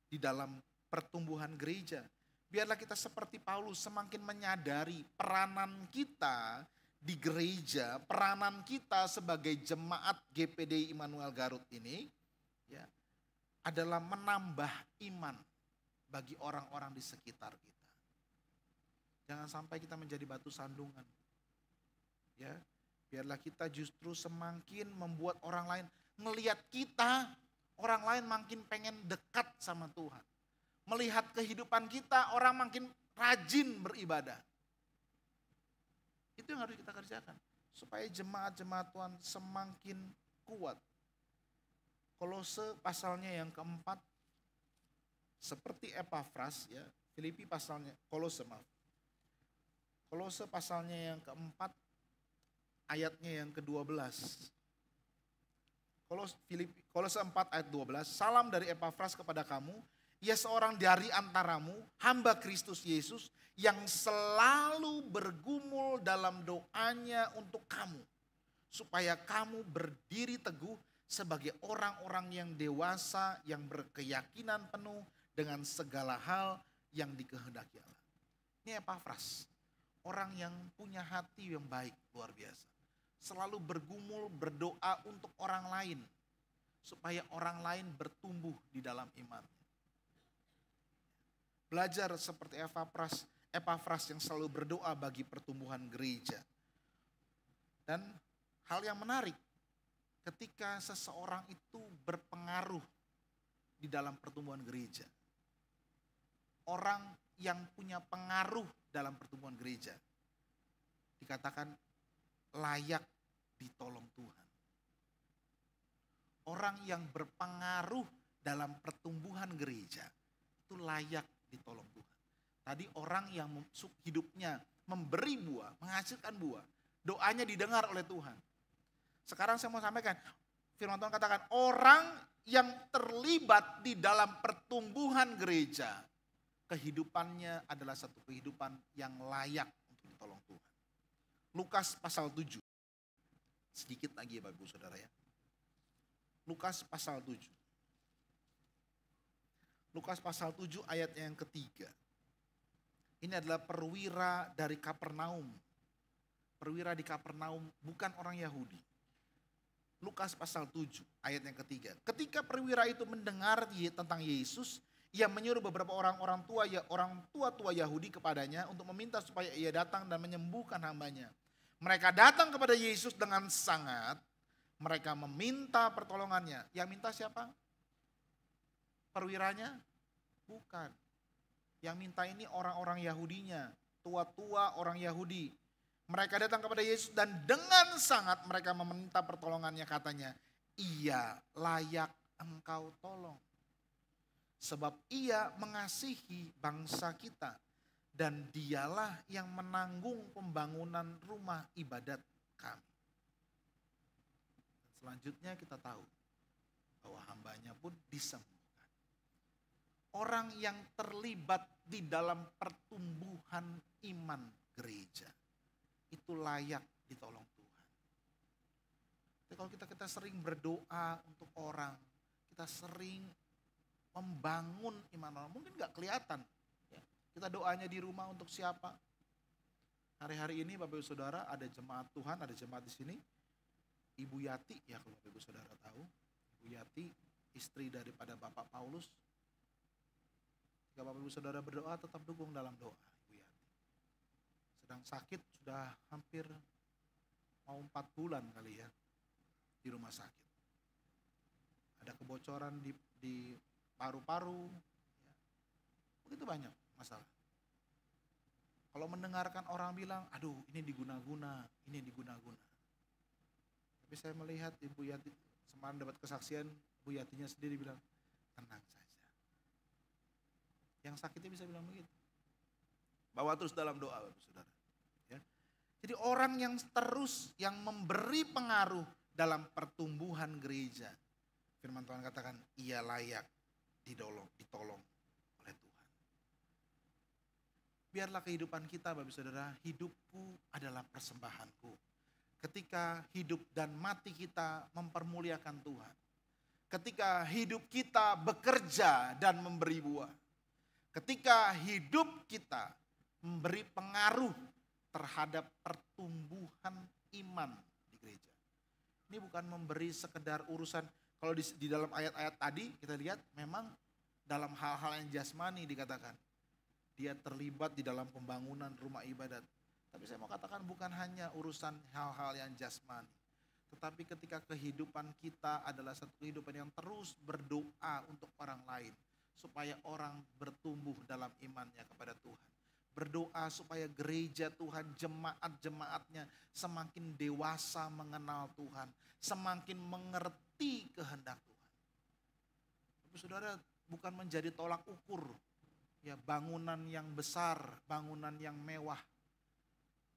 di dalam pertumbuhan gereja. Biarlah kita seperti Paulus semakin menyadari peranan kita di gereja, peranan kita sebagai jemaat GPD Immanuel Garut ini ya, adalah menambah iman bagi orang-orang di sekitar kita. Jangan sampai kita menjadi batu sandungan. Ya, biarlah kita justru semakin membuat orang lain ngelihat kita, orang lain makin pengen dekat sama Tuhan. Melihat kehidupan kita, orang makin rajin beribadah. Itu yang harus kita kerjakan. Supaya jemaat-jemaat Tuhan semakin kuat. Kolose pasalnya yang keempat, seperti Epafras ya, Filipi pasalnya, Kolose pasalnya yang keempat, ayatnya yang ke-12. Kolose 4 ayat 12, salam dari Epafras kepada kamu, ia seorang dari antaramu, hamba Kristus Yesus, yang selalu bergumul dalam doanya untuk kamu, supaya kamu berdiri teguh sebagai orang-orang yang dewasa, yang berkeyakinan penuh dengan segala hal yang dikehendaki Allah. Ini Epafras, orang yang punya hati yang baik, luar biasa. Selalu bergumul, berdoa untuk orang lain, supaya orang lain bertumbuh di dalam iman. Belajar seperti Epafras yang selalu berdoa bagi pertumbuhan gereja. Dan hal yang menarik, ketika seseorang itu berpengaruh di dalam pertumbuhan gereja. Orang yang punya pengaruh dalam pertumbuhan gereja dikatakan layak ditolong Tuhan. Orang yang berpengaruh dalam pertumbuhan gereja itu layak ditolong Tuhan. Tadi orang yang hidupnya memberi buah, menghasilkan buah, doanya didengar oleh Tuhan. Sekarang saya mau sampaikan, firman Tuhan katakan orang yang terlibat di dalam pertumbuhan gereja, kehidupannya adalah satu kehidupan yang layak untuk ditolong Tuhan. Lukas pasal 7. Sedikit lagi ya Bapak Ibu Saudara ya. Lukas pasal 7. Lukas pasal 7 ayat yang ketiga. Ini adalah perwira dari Kapernaum. Perwira di Kapernaum bukan orang Yahudi. Lukas pasal 7 ayat yang ketiga. Ketika perwira itu mendengar tentang Yesus, ia menyuruh beberapa orang tua Yahudi kepadanya untuk meminta supaya ia datang dan menyembuhkan hambanya. Mereka datang kepada Yesus dengan sangat, mereka meminta pertolongannya. Yang minta siapa? Perwiranya? Bukan. Yang minta ini orang-orang Yahudinya, tua-tua orang Yahudi. Mereka datang kepada Yesus dan dengan sangat mereka meminta pertolongannya, katanya, ia layak engkau tolong. Sebab ia mengasihi bangsa kita dan dialah yang menanggung pembangunan rumah ibadat kami. Selanjutnya kita tahu bahwa hambanya pun disembuhkan. Orang yang terlibat di dalam pertumbuhan iman gereja itu layak ditolong Tuhan. Jadi kalau kita sering berdoa untuk orang, kita sering membangun iman orang, mungkin gak kelihatan. Ya. Kita doanya di rumah untuk siapa? Hari-hari ini Bapak Ibu Saudara ada jemaat Tuhan, ada jemaat di sini. Ibu Yati, ya kalau Bapak Ibu Saudara tahu, Ibu Yati istri daripada Bapak Paulus. Jika Bapak Ibu Saudara berdoa, tetap dukung dalam doa Ibu Yati. Sedang sakit sudah hampir mau 4 bulan kali ya di rumah sakit. Ada kebocoran di paru-paru, ya. Begitu banyak masalah. Kalau mendengarkan orang bilang, aduh ini diguna-guna. Tapi saya melihat Ibu Yati, semalam dapat kesaksian, Bu Yatinya sendiri bilang, tenang saja. Yang sakitnya bisa bilang begitu. Bawa terus dalam doa Bapak Saudara. Ya. Jadi orang yang terus, yang memberi pengaruh dalam pertumbuhan gereja. Firman Tuhan katakan, ia layak ditolong oleh Tuhan. Biarlah kehidupan kita Bapak Saudara, hidupku adalah persembahanku. Ketika hidup dan mati kita mempermuliakan Tuhan. Ketika hidup kita bekerja dan memberi buah. Ketika hidup kita memberi pengaruh terhadap pertumbuhan iman di gereja. Ini bukan memberi sekedar urusan, kalau di dalam ayat-ayat tadi kita lihat memang dalam hal-hal yang jasmani dikatakan. Dia terlibat di dalam pembangunan rumah ibadat. Tapi saya mau katakan bukan hanya urusan hal-hal yang jasmani. Tetapi ketika kehidupan kita adalah satu kehidupan yang terus berdoa untuk orang lain. Supaya orang bertumbuh dalam imannya kepada Tuhan. berdoa supaya gereja Tuhan, jemaat-jemaatnya semakin dewasa mengenal Tuhan, semakin mengerti kehendak Tuhan. Tapi saudara, bukan menjadi tolak ukur, ya, bangunan yang besar, bangunan yang mewah.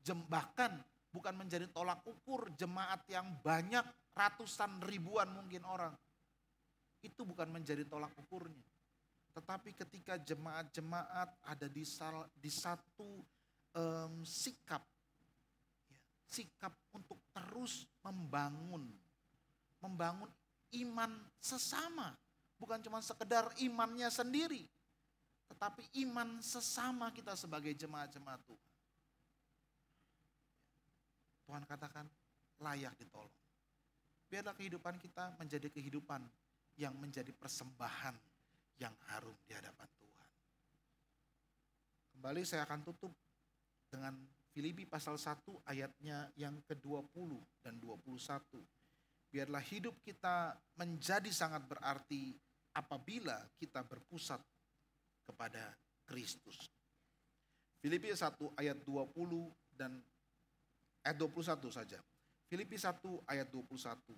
Bahkan bukan menjadi tolak ukur jemaat yang banyak, ratusan ribuan mungkin orang. Itu bukan menjadi tolak ukurnya. Tetapi ketika jemaat-jemaat ada di satu sikap, ya, sikap untuk terus membangun iman sesama. Bukan cuma sekedar imannya sendiri, tetapi iman sesama kita sebagai jemaat-jemaat Tuhan. Tuhan katakan layak ditolong. Biarlah kehidupan kita menjadi kehidupan yang menjadi persembahan yang harum di hadapan Tuhan. Kembali saya akan tutup dengan Filipi pasal 1 ayatnya yang ke-20 dan 21. Biarlah hidup kita menjadi sangat berarti apabila kita berpusat kepada Kristus. Filipi 1 ayat 20 dan ayat 21 saja. Filipi 1 ayat 21.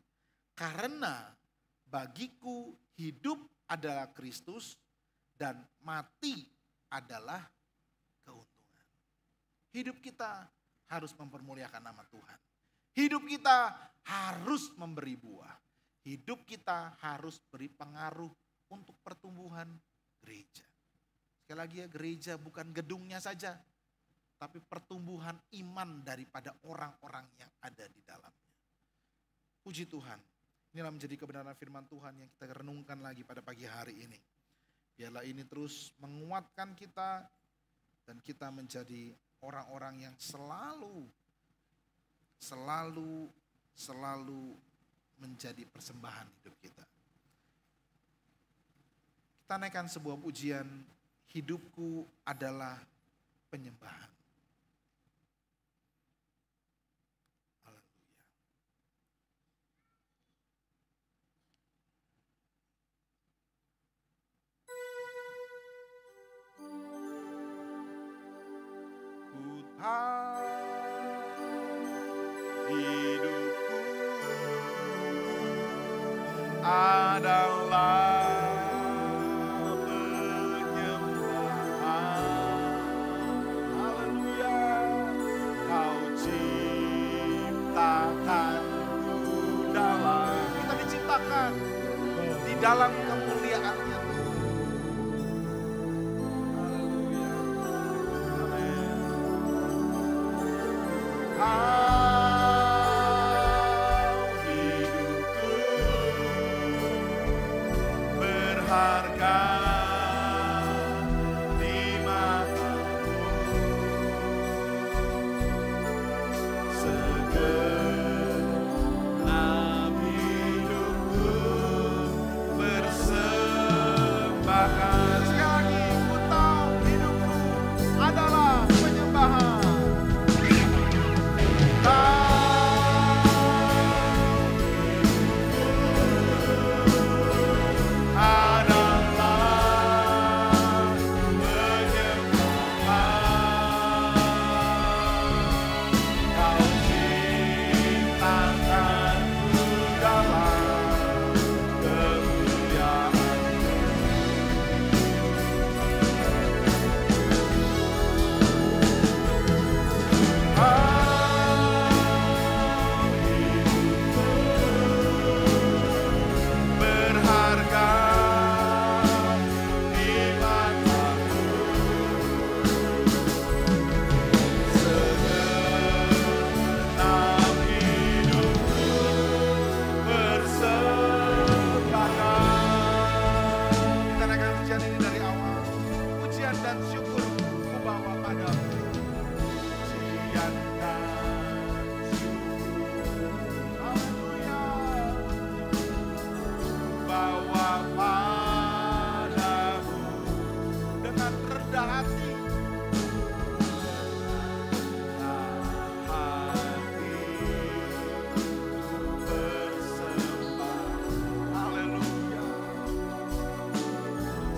Karena bagiku hidup adalah Kristus dan mati adalah keuntungan. Hidup kita harus mempermuliakan nama Tuhan. Hidup kita harus memberi buah. Hidup kita harus beri pengaruh untuk pertumbuhan gereja. Sekali lagi ya, gereja bukan gedungnya saja, tapi pertumbuhan iman daripada orang-orang yang ada di dalamnya. Puji Tuhan. Inilah menjadi kebenaran firman Tuhan yang kita renungkan lagi pada pagi hari ini. Biarlah ini terus menguatkan kita dan kita menjadi orang-orang yang selalu menjadi persembahan hidup kita. Kita naikkan sebuah pujian, hidupku adalah penyembahan. Hidupku adalah penyembahan. Haleluya. Kau ciptakanku dalam, kita diciptakan di dalam kemuliaan-Nya.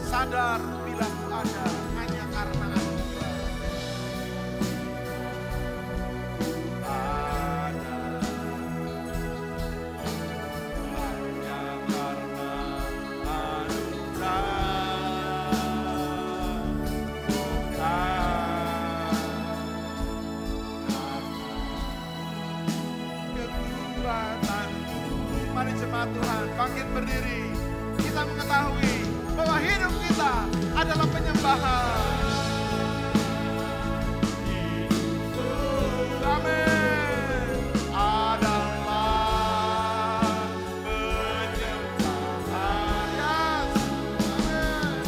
Sadar bila ku ada hanya karena anugerah. jemaat Tuhan bangkit berdiri. Kita mengetahui bahwa hidup kita adalah penyembahan. Amin. Adalah penyembahan. Yes. Amin.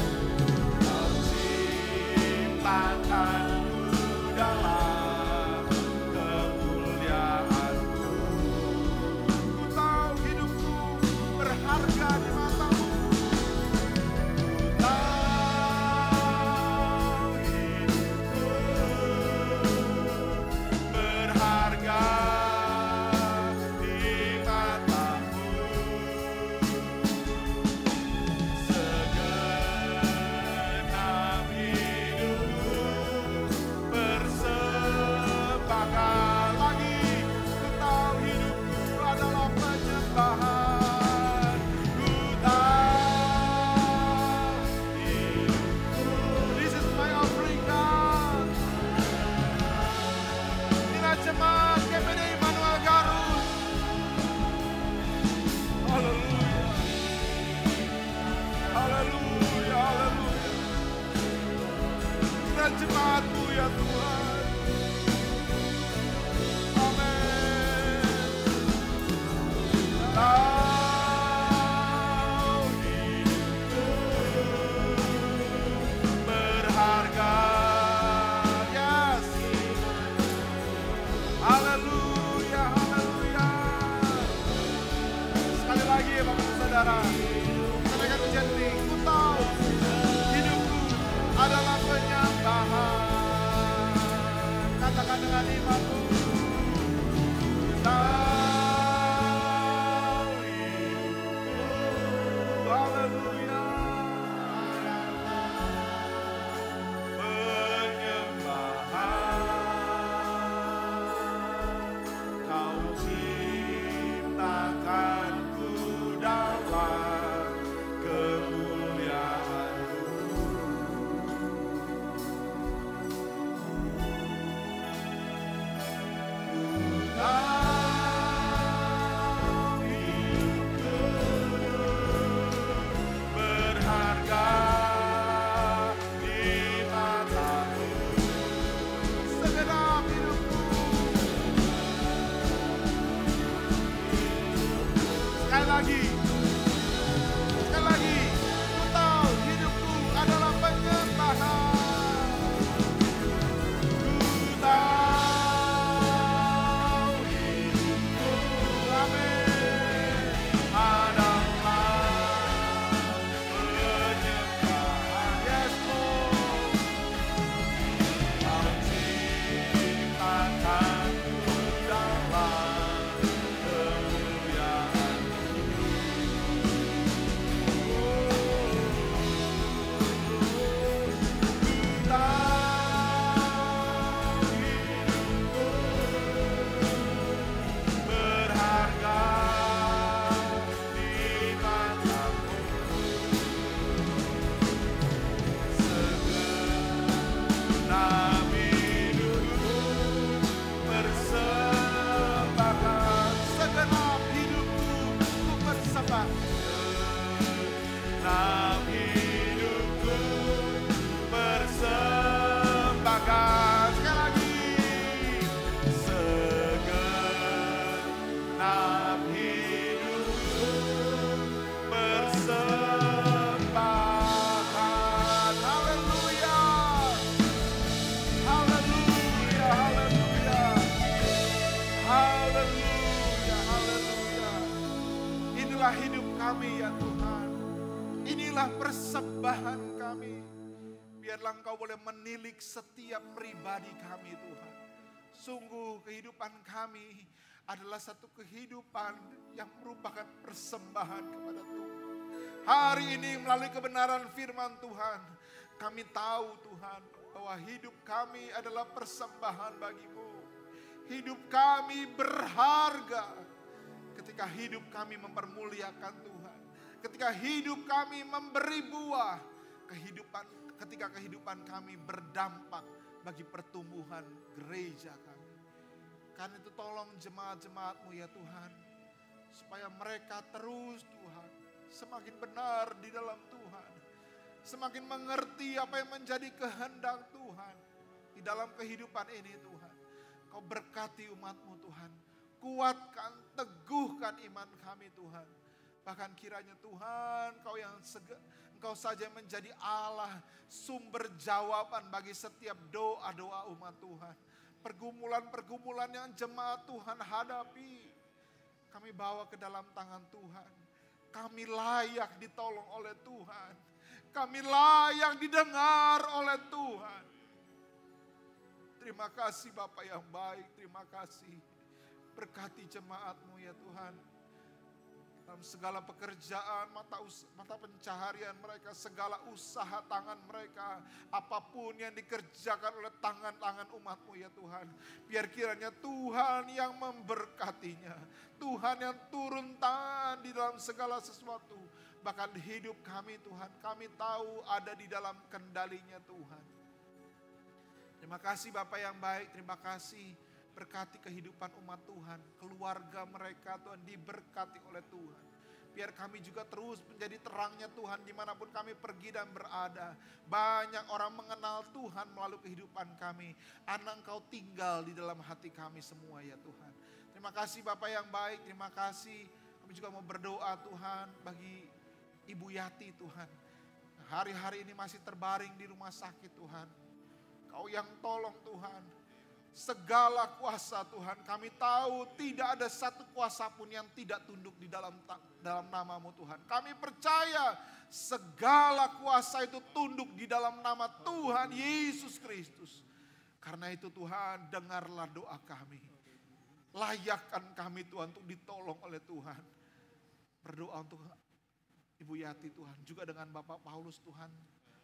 Kau ciptakanku dalam kemuliaan-Mu. Ku tahu hidupku berharga di mata-Mu. Ku tahu hidupku berharga di mata-Mu. Segenap hidupku persembahkan lagi. Ku tahu hidupku adalah penyembahan. Ku tahu hidupku. This is my offering, God. Inilah jemaat GPD Immanuel Garut. Haleluya. Haleluya, haleluya. Inilah jemaat-Mu ya Tuhan. Amin. Kau hidupku berharga. Yes. Haleluya, haleluya. Sekali lagi ya Bapak Saudara. Sampaikan ujian ini. Ku tahu hidupku adalah penyembahan. Katakan dengan imanmu. Tahu hidupku. Haleluya. Penyembahan. Kau ciptakanku dalam kemuliaan-Mu. Tahu hidupku berharga di mata-Mu. Segenap hidupku. Sekali lagi. Sekali lagi. Ku tahu hidupku adalah penyembahan. Ku tahu hidupku. Amin. Adalah penyembahan. Yes, Lord. Kau ciptakanku dalam berharga di mata-Mu. Segenap hidupku persembahkan. Segenap hidupku ku persembahkan. Segenap hidupku persembahkan. Sekali lagi. Segenap hidupku persembahkan. Haleluya. Haleluya, haleluya. Haleluya, haleluya. Inilah hidup kami ya Tuhan. Inilah persembahan kami. Biarlah Engkau boleh menilik setiap pribadi kami Tuhan. Sungguh kehidupan kami adalah satu kehidupan yang merupakan persembahan kepada Tuhan. Hari ini melalui kebenaran firman Tuhan, kami tahu Tuhan bahwa hidup kami adalah persembahan bagi-Mu. Hidup kami berharga ketika hidup kami mempermuliakan Tuhan. Ketika hidup kami memberi buah, ketika kehidupan kami berdampak bagi pertumbuhan gereja kami. Karena itu tolong jemaat-jemaat-Mu ya Tuhan, supaya mereka terus semakin benar di dalam Tuhan. Semakin mengerti apa yang menjadi kehendak Tuhan di dalam kehidupan ini Tuhan. Kau berkati umat-Mu Tuhan. Kuatkan, teguhkan iman kami Tuhan. Bahkan kiranya Tuhan Engkau saja menjadi Allah, sumber jawaban bagi setiap doa-doa umat Tuhan. Pergumulan-pergumulan yang jemaat Tuhan hadapi, kami bawa ke dalam tangan Tuhan. Kami layak ditolong oleh Tuhan. Kami layak didengar oleh Tuhan. Terima kasih Bapa yang baik, terima kasih. Berkati jemaat-Mu ya Tuhan. Dalam segala pekerjaan, mata pencaharian mereka, segala usaha tangan mereka, apapun yang dikerjakan oleh tangan-tangan umat-Mu ya Tuhan. Biar kiranya Tuhan yang memberkatinya. Tuhan yang turun tangan di dalam segala sesuatu. Bahkan hidup kami Tuhan, kami tahu ada di dalam kendalinya Tuhan. Terima kasih Bapa yang baik, terima kasih. Berkati kehidupan umat Tuhan, keluarga mereka Tuhan diberkati oleh Tuhan. Biar kami juga terus menjadi terangnya Tuhan dimanapun kami pergi dan berada. Banyak orang mengenal Tuhan melalui kehidupan kami. Anak Engkau tinggal di dalam hati kami semua ya Tuhan. Terima kasih Bapak yang baik, terima kasih. Kami juga mau berdoa Tuhan bagi Ibu Yati Tuhan. Hari-hari ini masih terbaring di rumah sakit Tuhan. Kau yang tolong Tuhan. Segala kuasa Tuhan, kami tahu tidak ada satu kuasa pun yang tidak tunduk di dalam nama-Mu Tuhan. Kami percaya segala kuasa itu tunduk di dalam nama Tuhan Yesus Kristus. Karena itu Tuhan, dengarlah doa kami. Layakkan kami Tuhan untuk ditolong oleh Tuhan. Berdoa untuk Ibu Yati Tuhan, juga dengan Bapak Paulus Tuhan.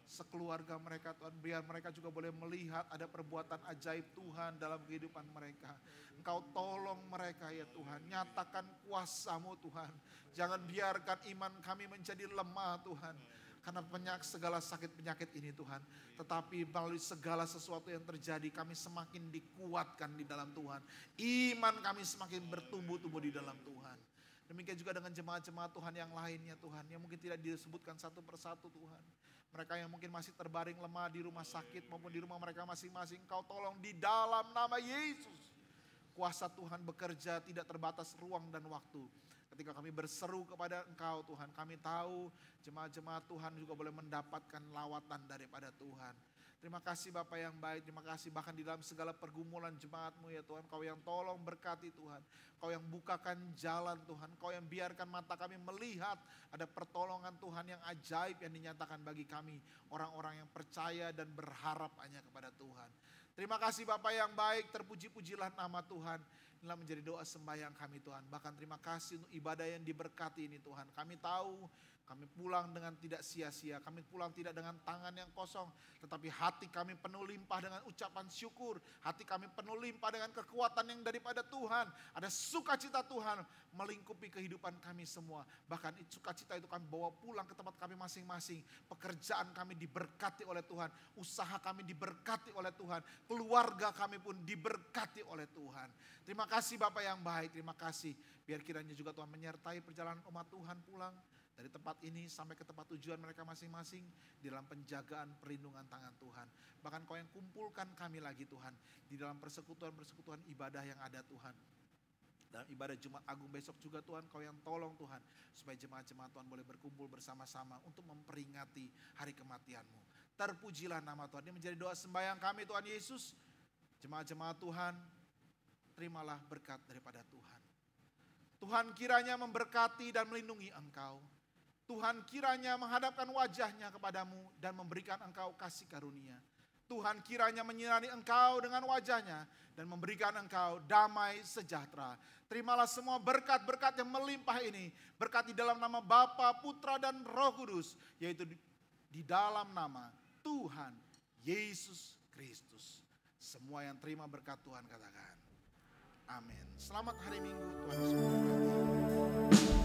Sekeluarga mereka Tuhan, biar mereka juga boleh melihat ada perbuatan ajaib Tuhan dalam kehidupan mereka. Engkau tolong mereka ya Tuhan, nyatakan kuasa-Mu Tuhan. Jangan biarkan iman kami menjadi lemah Tuhan. Karena segala sakit penyakit ini Tuhan. Tetapi melalui segala sesuatu yang terjadi kami semakin dikuatkan di dalam Tuhan. Iman kami semakin bertumbuh-tumbuh di dalam Tuhan. Demikian juga dengan jemaat-jemaat Tuhan yang lainnya Tuhan. Yang mungkin tidak disebutkan satu persatu Tuhan. Mereka yang mungkin masih terbaring lemah di rumah sakit maupun di rumah mereka masing-masing. Engkau tolong di dalam nama Yesus. Kuasa Tuhan bekerja tidak terbatas ruang dan waktu. Ketika kami berseru kepada Engkau Tuhan, kami tahu jemaat-jemaat Tuhan juga boleh mendapatkan lawatan daripada Tuhan. Terima kasih Bapak yang baik, terima kasih bahkan di dalam segala pergumulan jemaat-Mu ya Tuhan. Kau yang tolong berkati Tuhan, Kau yang bukakan jalan Tuhan, Kau yang biarkan mata kami melihat ada pertolongan Tuhan yang ajaib yang dinyatakan bagi kami. Orang-orang yang percaya dan berharap hanya kepada Tuhan. Terima kasih Bapak yang baik, terpuji-pujilah nama Tuhan. Inilah menjadi doa sembahyang kami Tuhan. Bahkan terima kasih untuk ibadah yang diberkati ini Tuhan. Kami tahu kami pulang dengan tidak sia-sia, kami pulang tidak dengan tangan yang kosong, tetapi hati kami penuh limpah dengan ucapan syukur, hati kami penuh limpah dengan kekuatan yang daripada Tuhan. Ada sukacita Tuhan melingkupi kehidupan kami semua. Bahkan sukacita itu kami bawa pulang ke tempat kami masing-masing. Pekerjaan kami diberkati oleh Tuhan, usaha kami diberkati oleh Tuhan, keluarga kami pun diberkati oleh Tuhan. Terima kasih Bapak yang baik, terima kasih. Biar kiranya juga Tuhan menyertai perjalanan umat Tuhan pulang dari tempat ini sampai ke tempat tujuan mereka masing-masing di dalam penjagaan perlindungan tangan Tuhan. Bahkan Kau yang kumpulkan kami lagi Tuhan di dalam persekutuan-persekutuan ibadah yang ada Tuhan. Dalam ibadah Jumat Agung besok juga Tuhan, Kau yang tolong Tuhan supaya jemaat-jemaat Tuhan boleh berkumpul bersama-sama untuk memperingati hari kematian-Mu. Terpujilah nama Tuhan. Ini menjadi doa sembahyang kami Tuhan Yesus. Jemaat-jemaat Tuhan, terimalah berkat daripada Tuhan. Tuhan kiranya memberkati dan melindungi Engkau. Tuhan kiranya menghadapkan wajahnya kepadamu dan memberikan engkau kasih karunia. Tuhan kiranya menyinari engkau dengan wajahnya dan memberikan engkau damai sejahtera. Terimalah semua berkat-berkat yang melimpah ini. Berkat di dalam nama Bapa, Putra dan Roh Kudus. Yaitu di dalam nama Tuhan Yesus Kristus. Semua yang terima berkat Tuhan katakan amin. Selamat hari Minggu, Tuhan Yesus memberkati.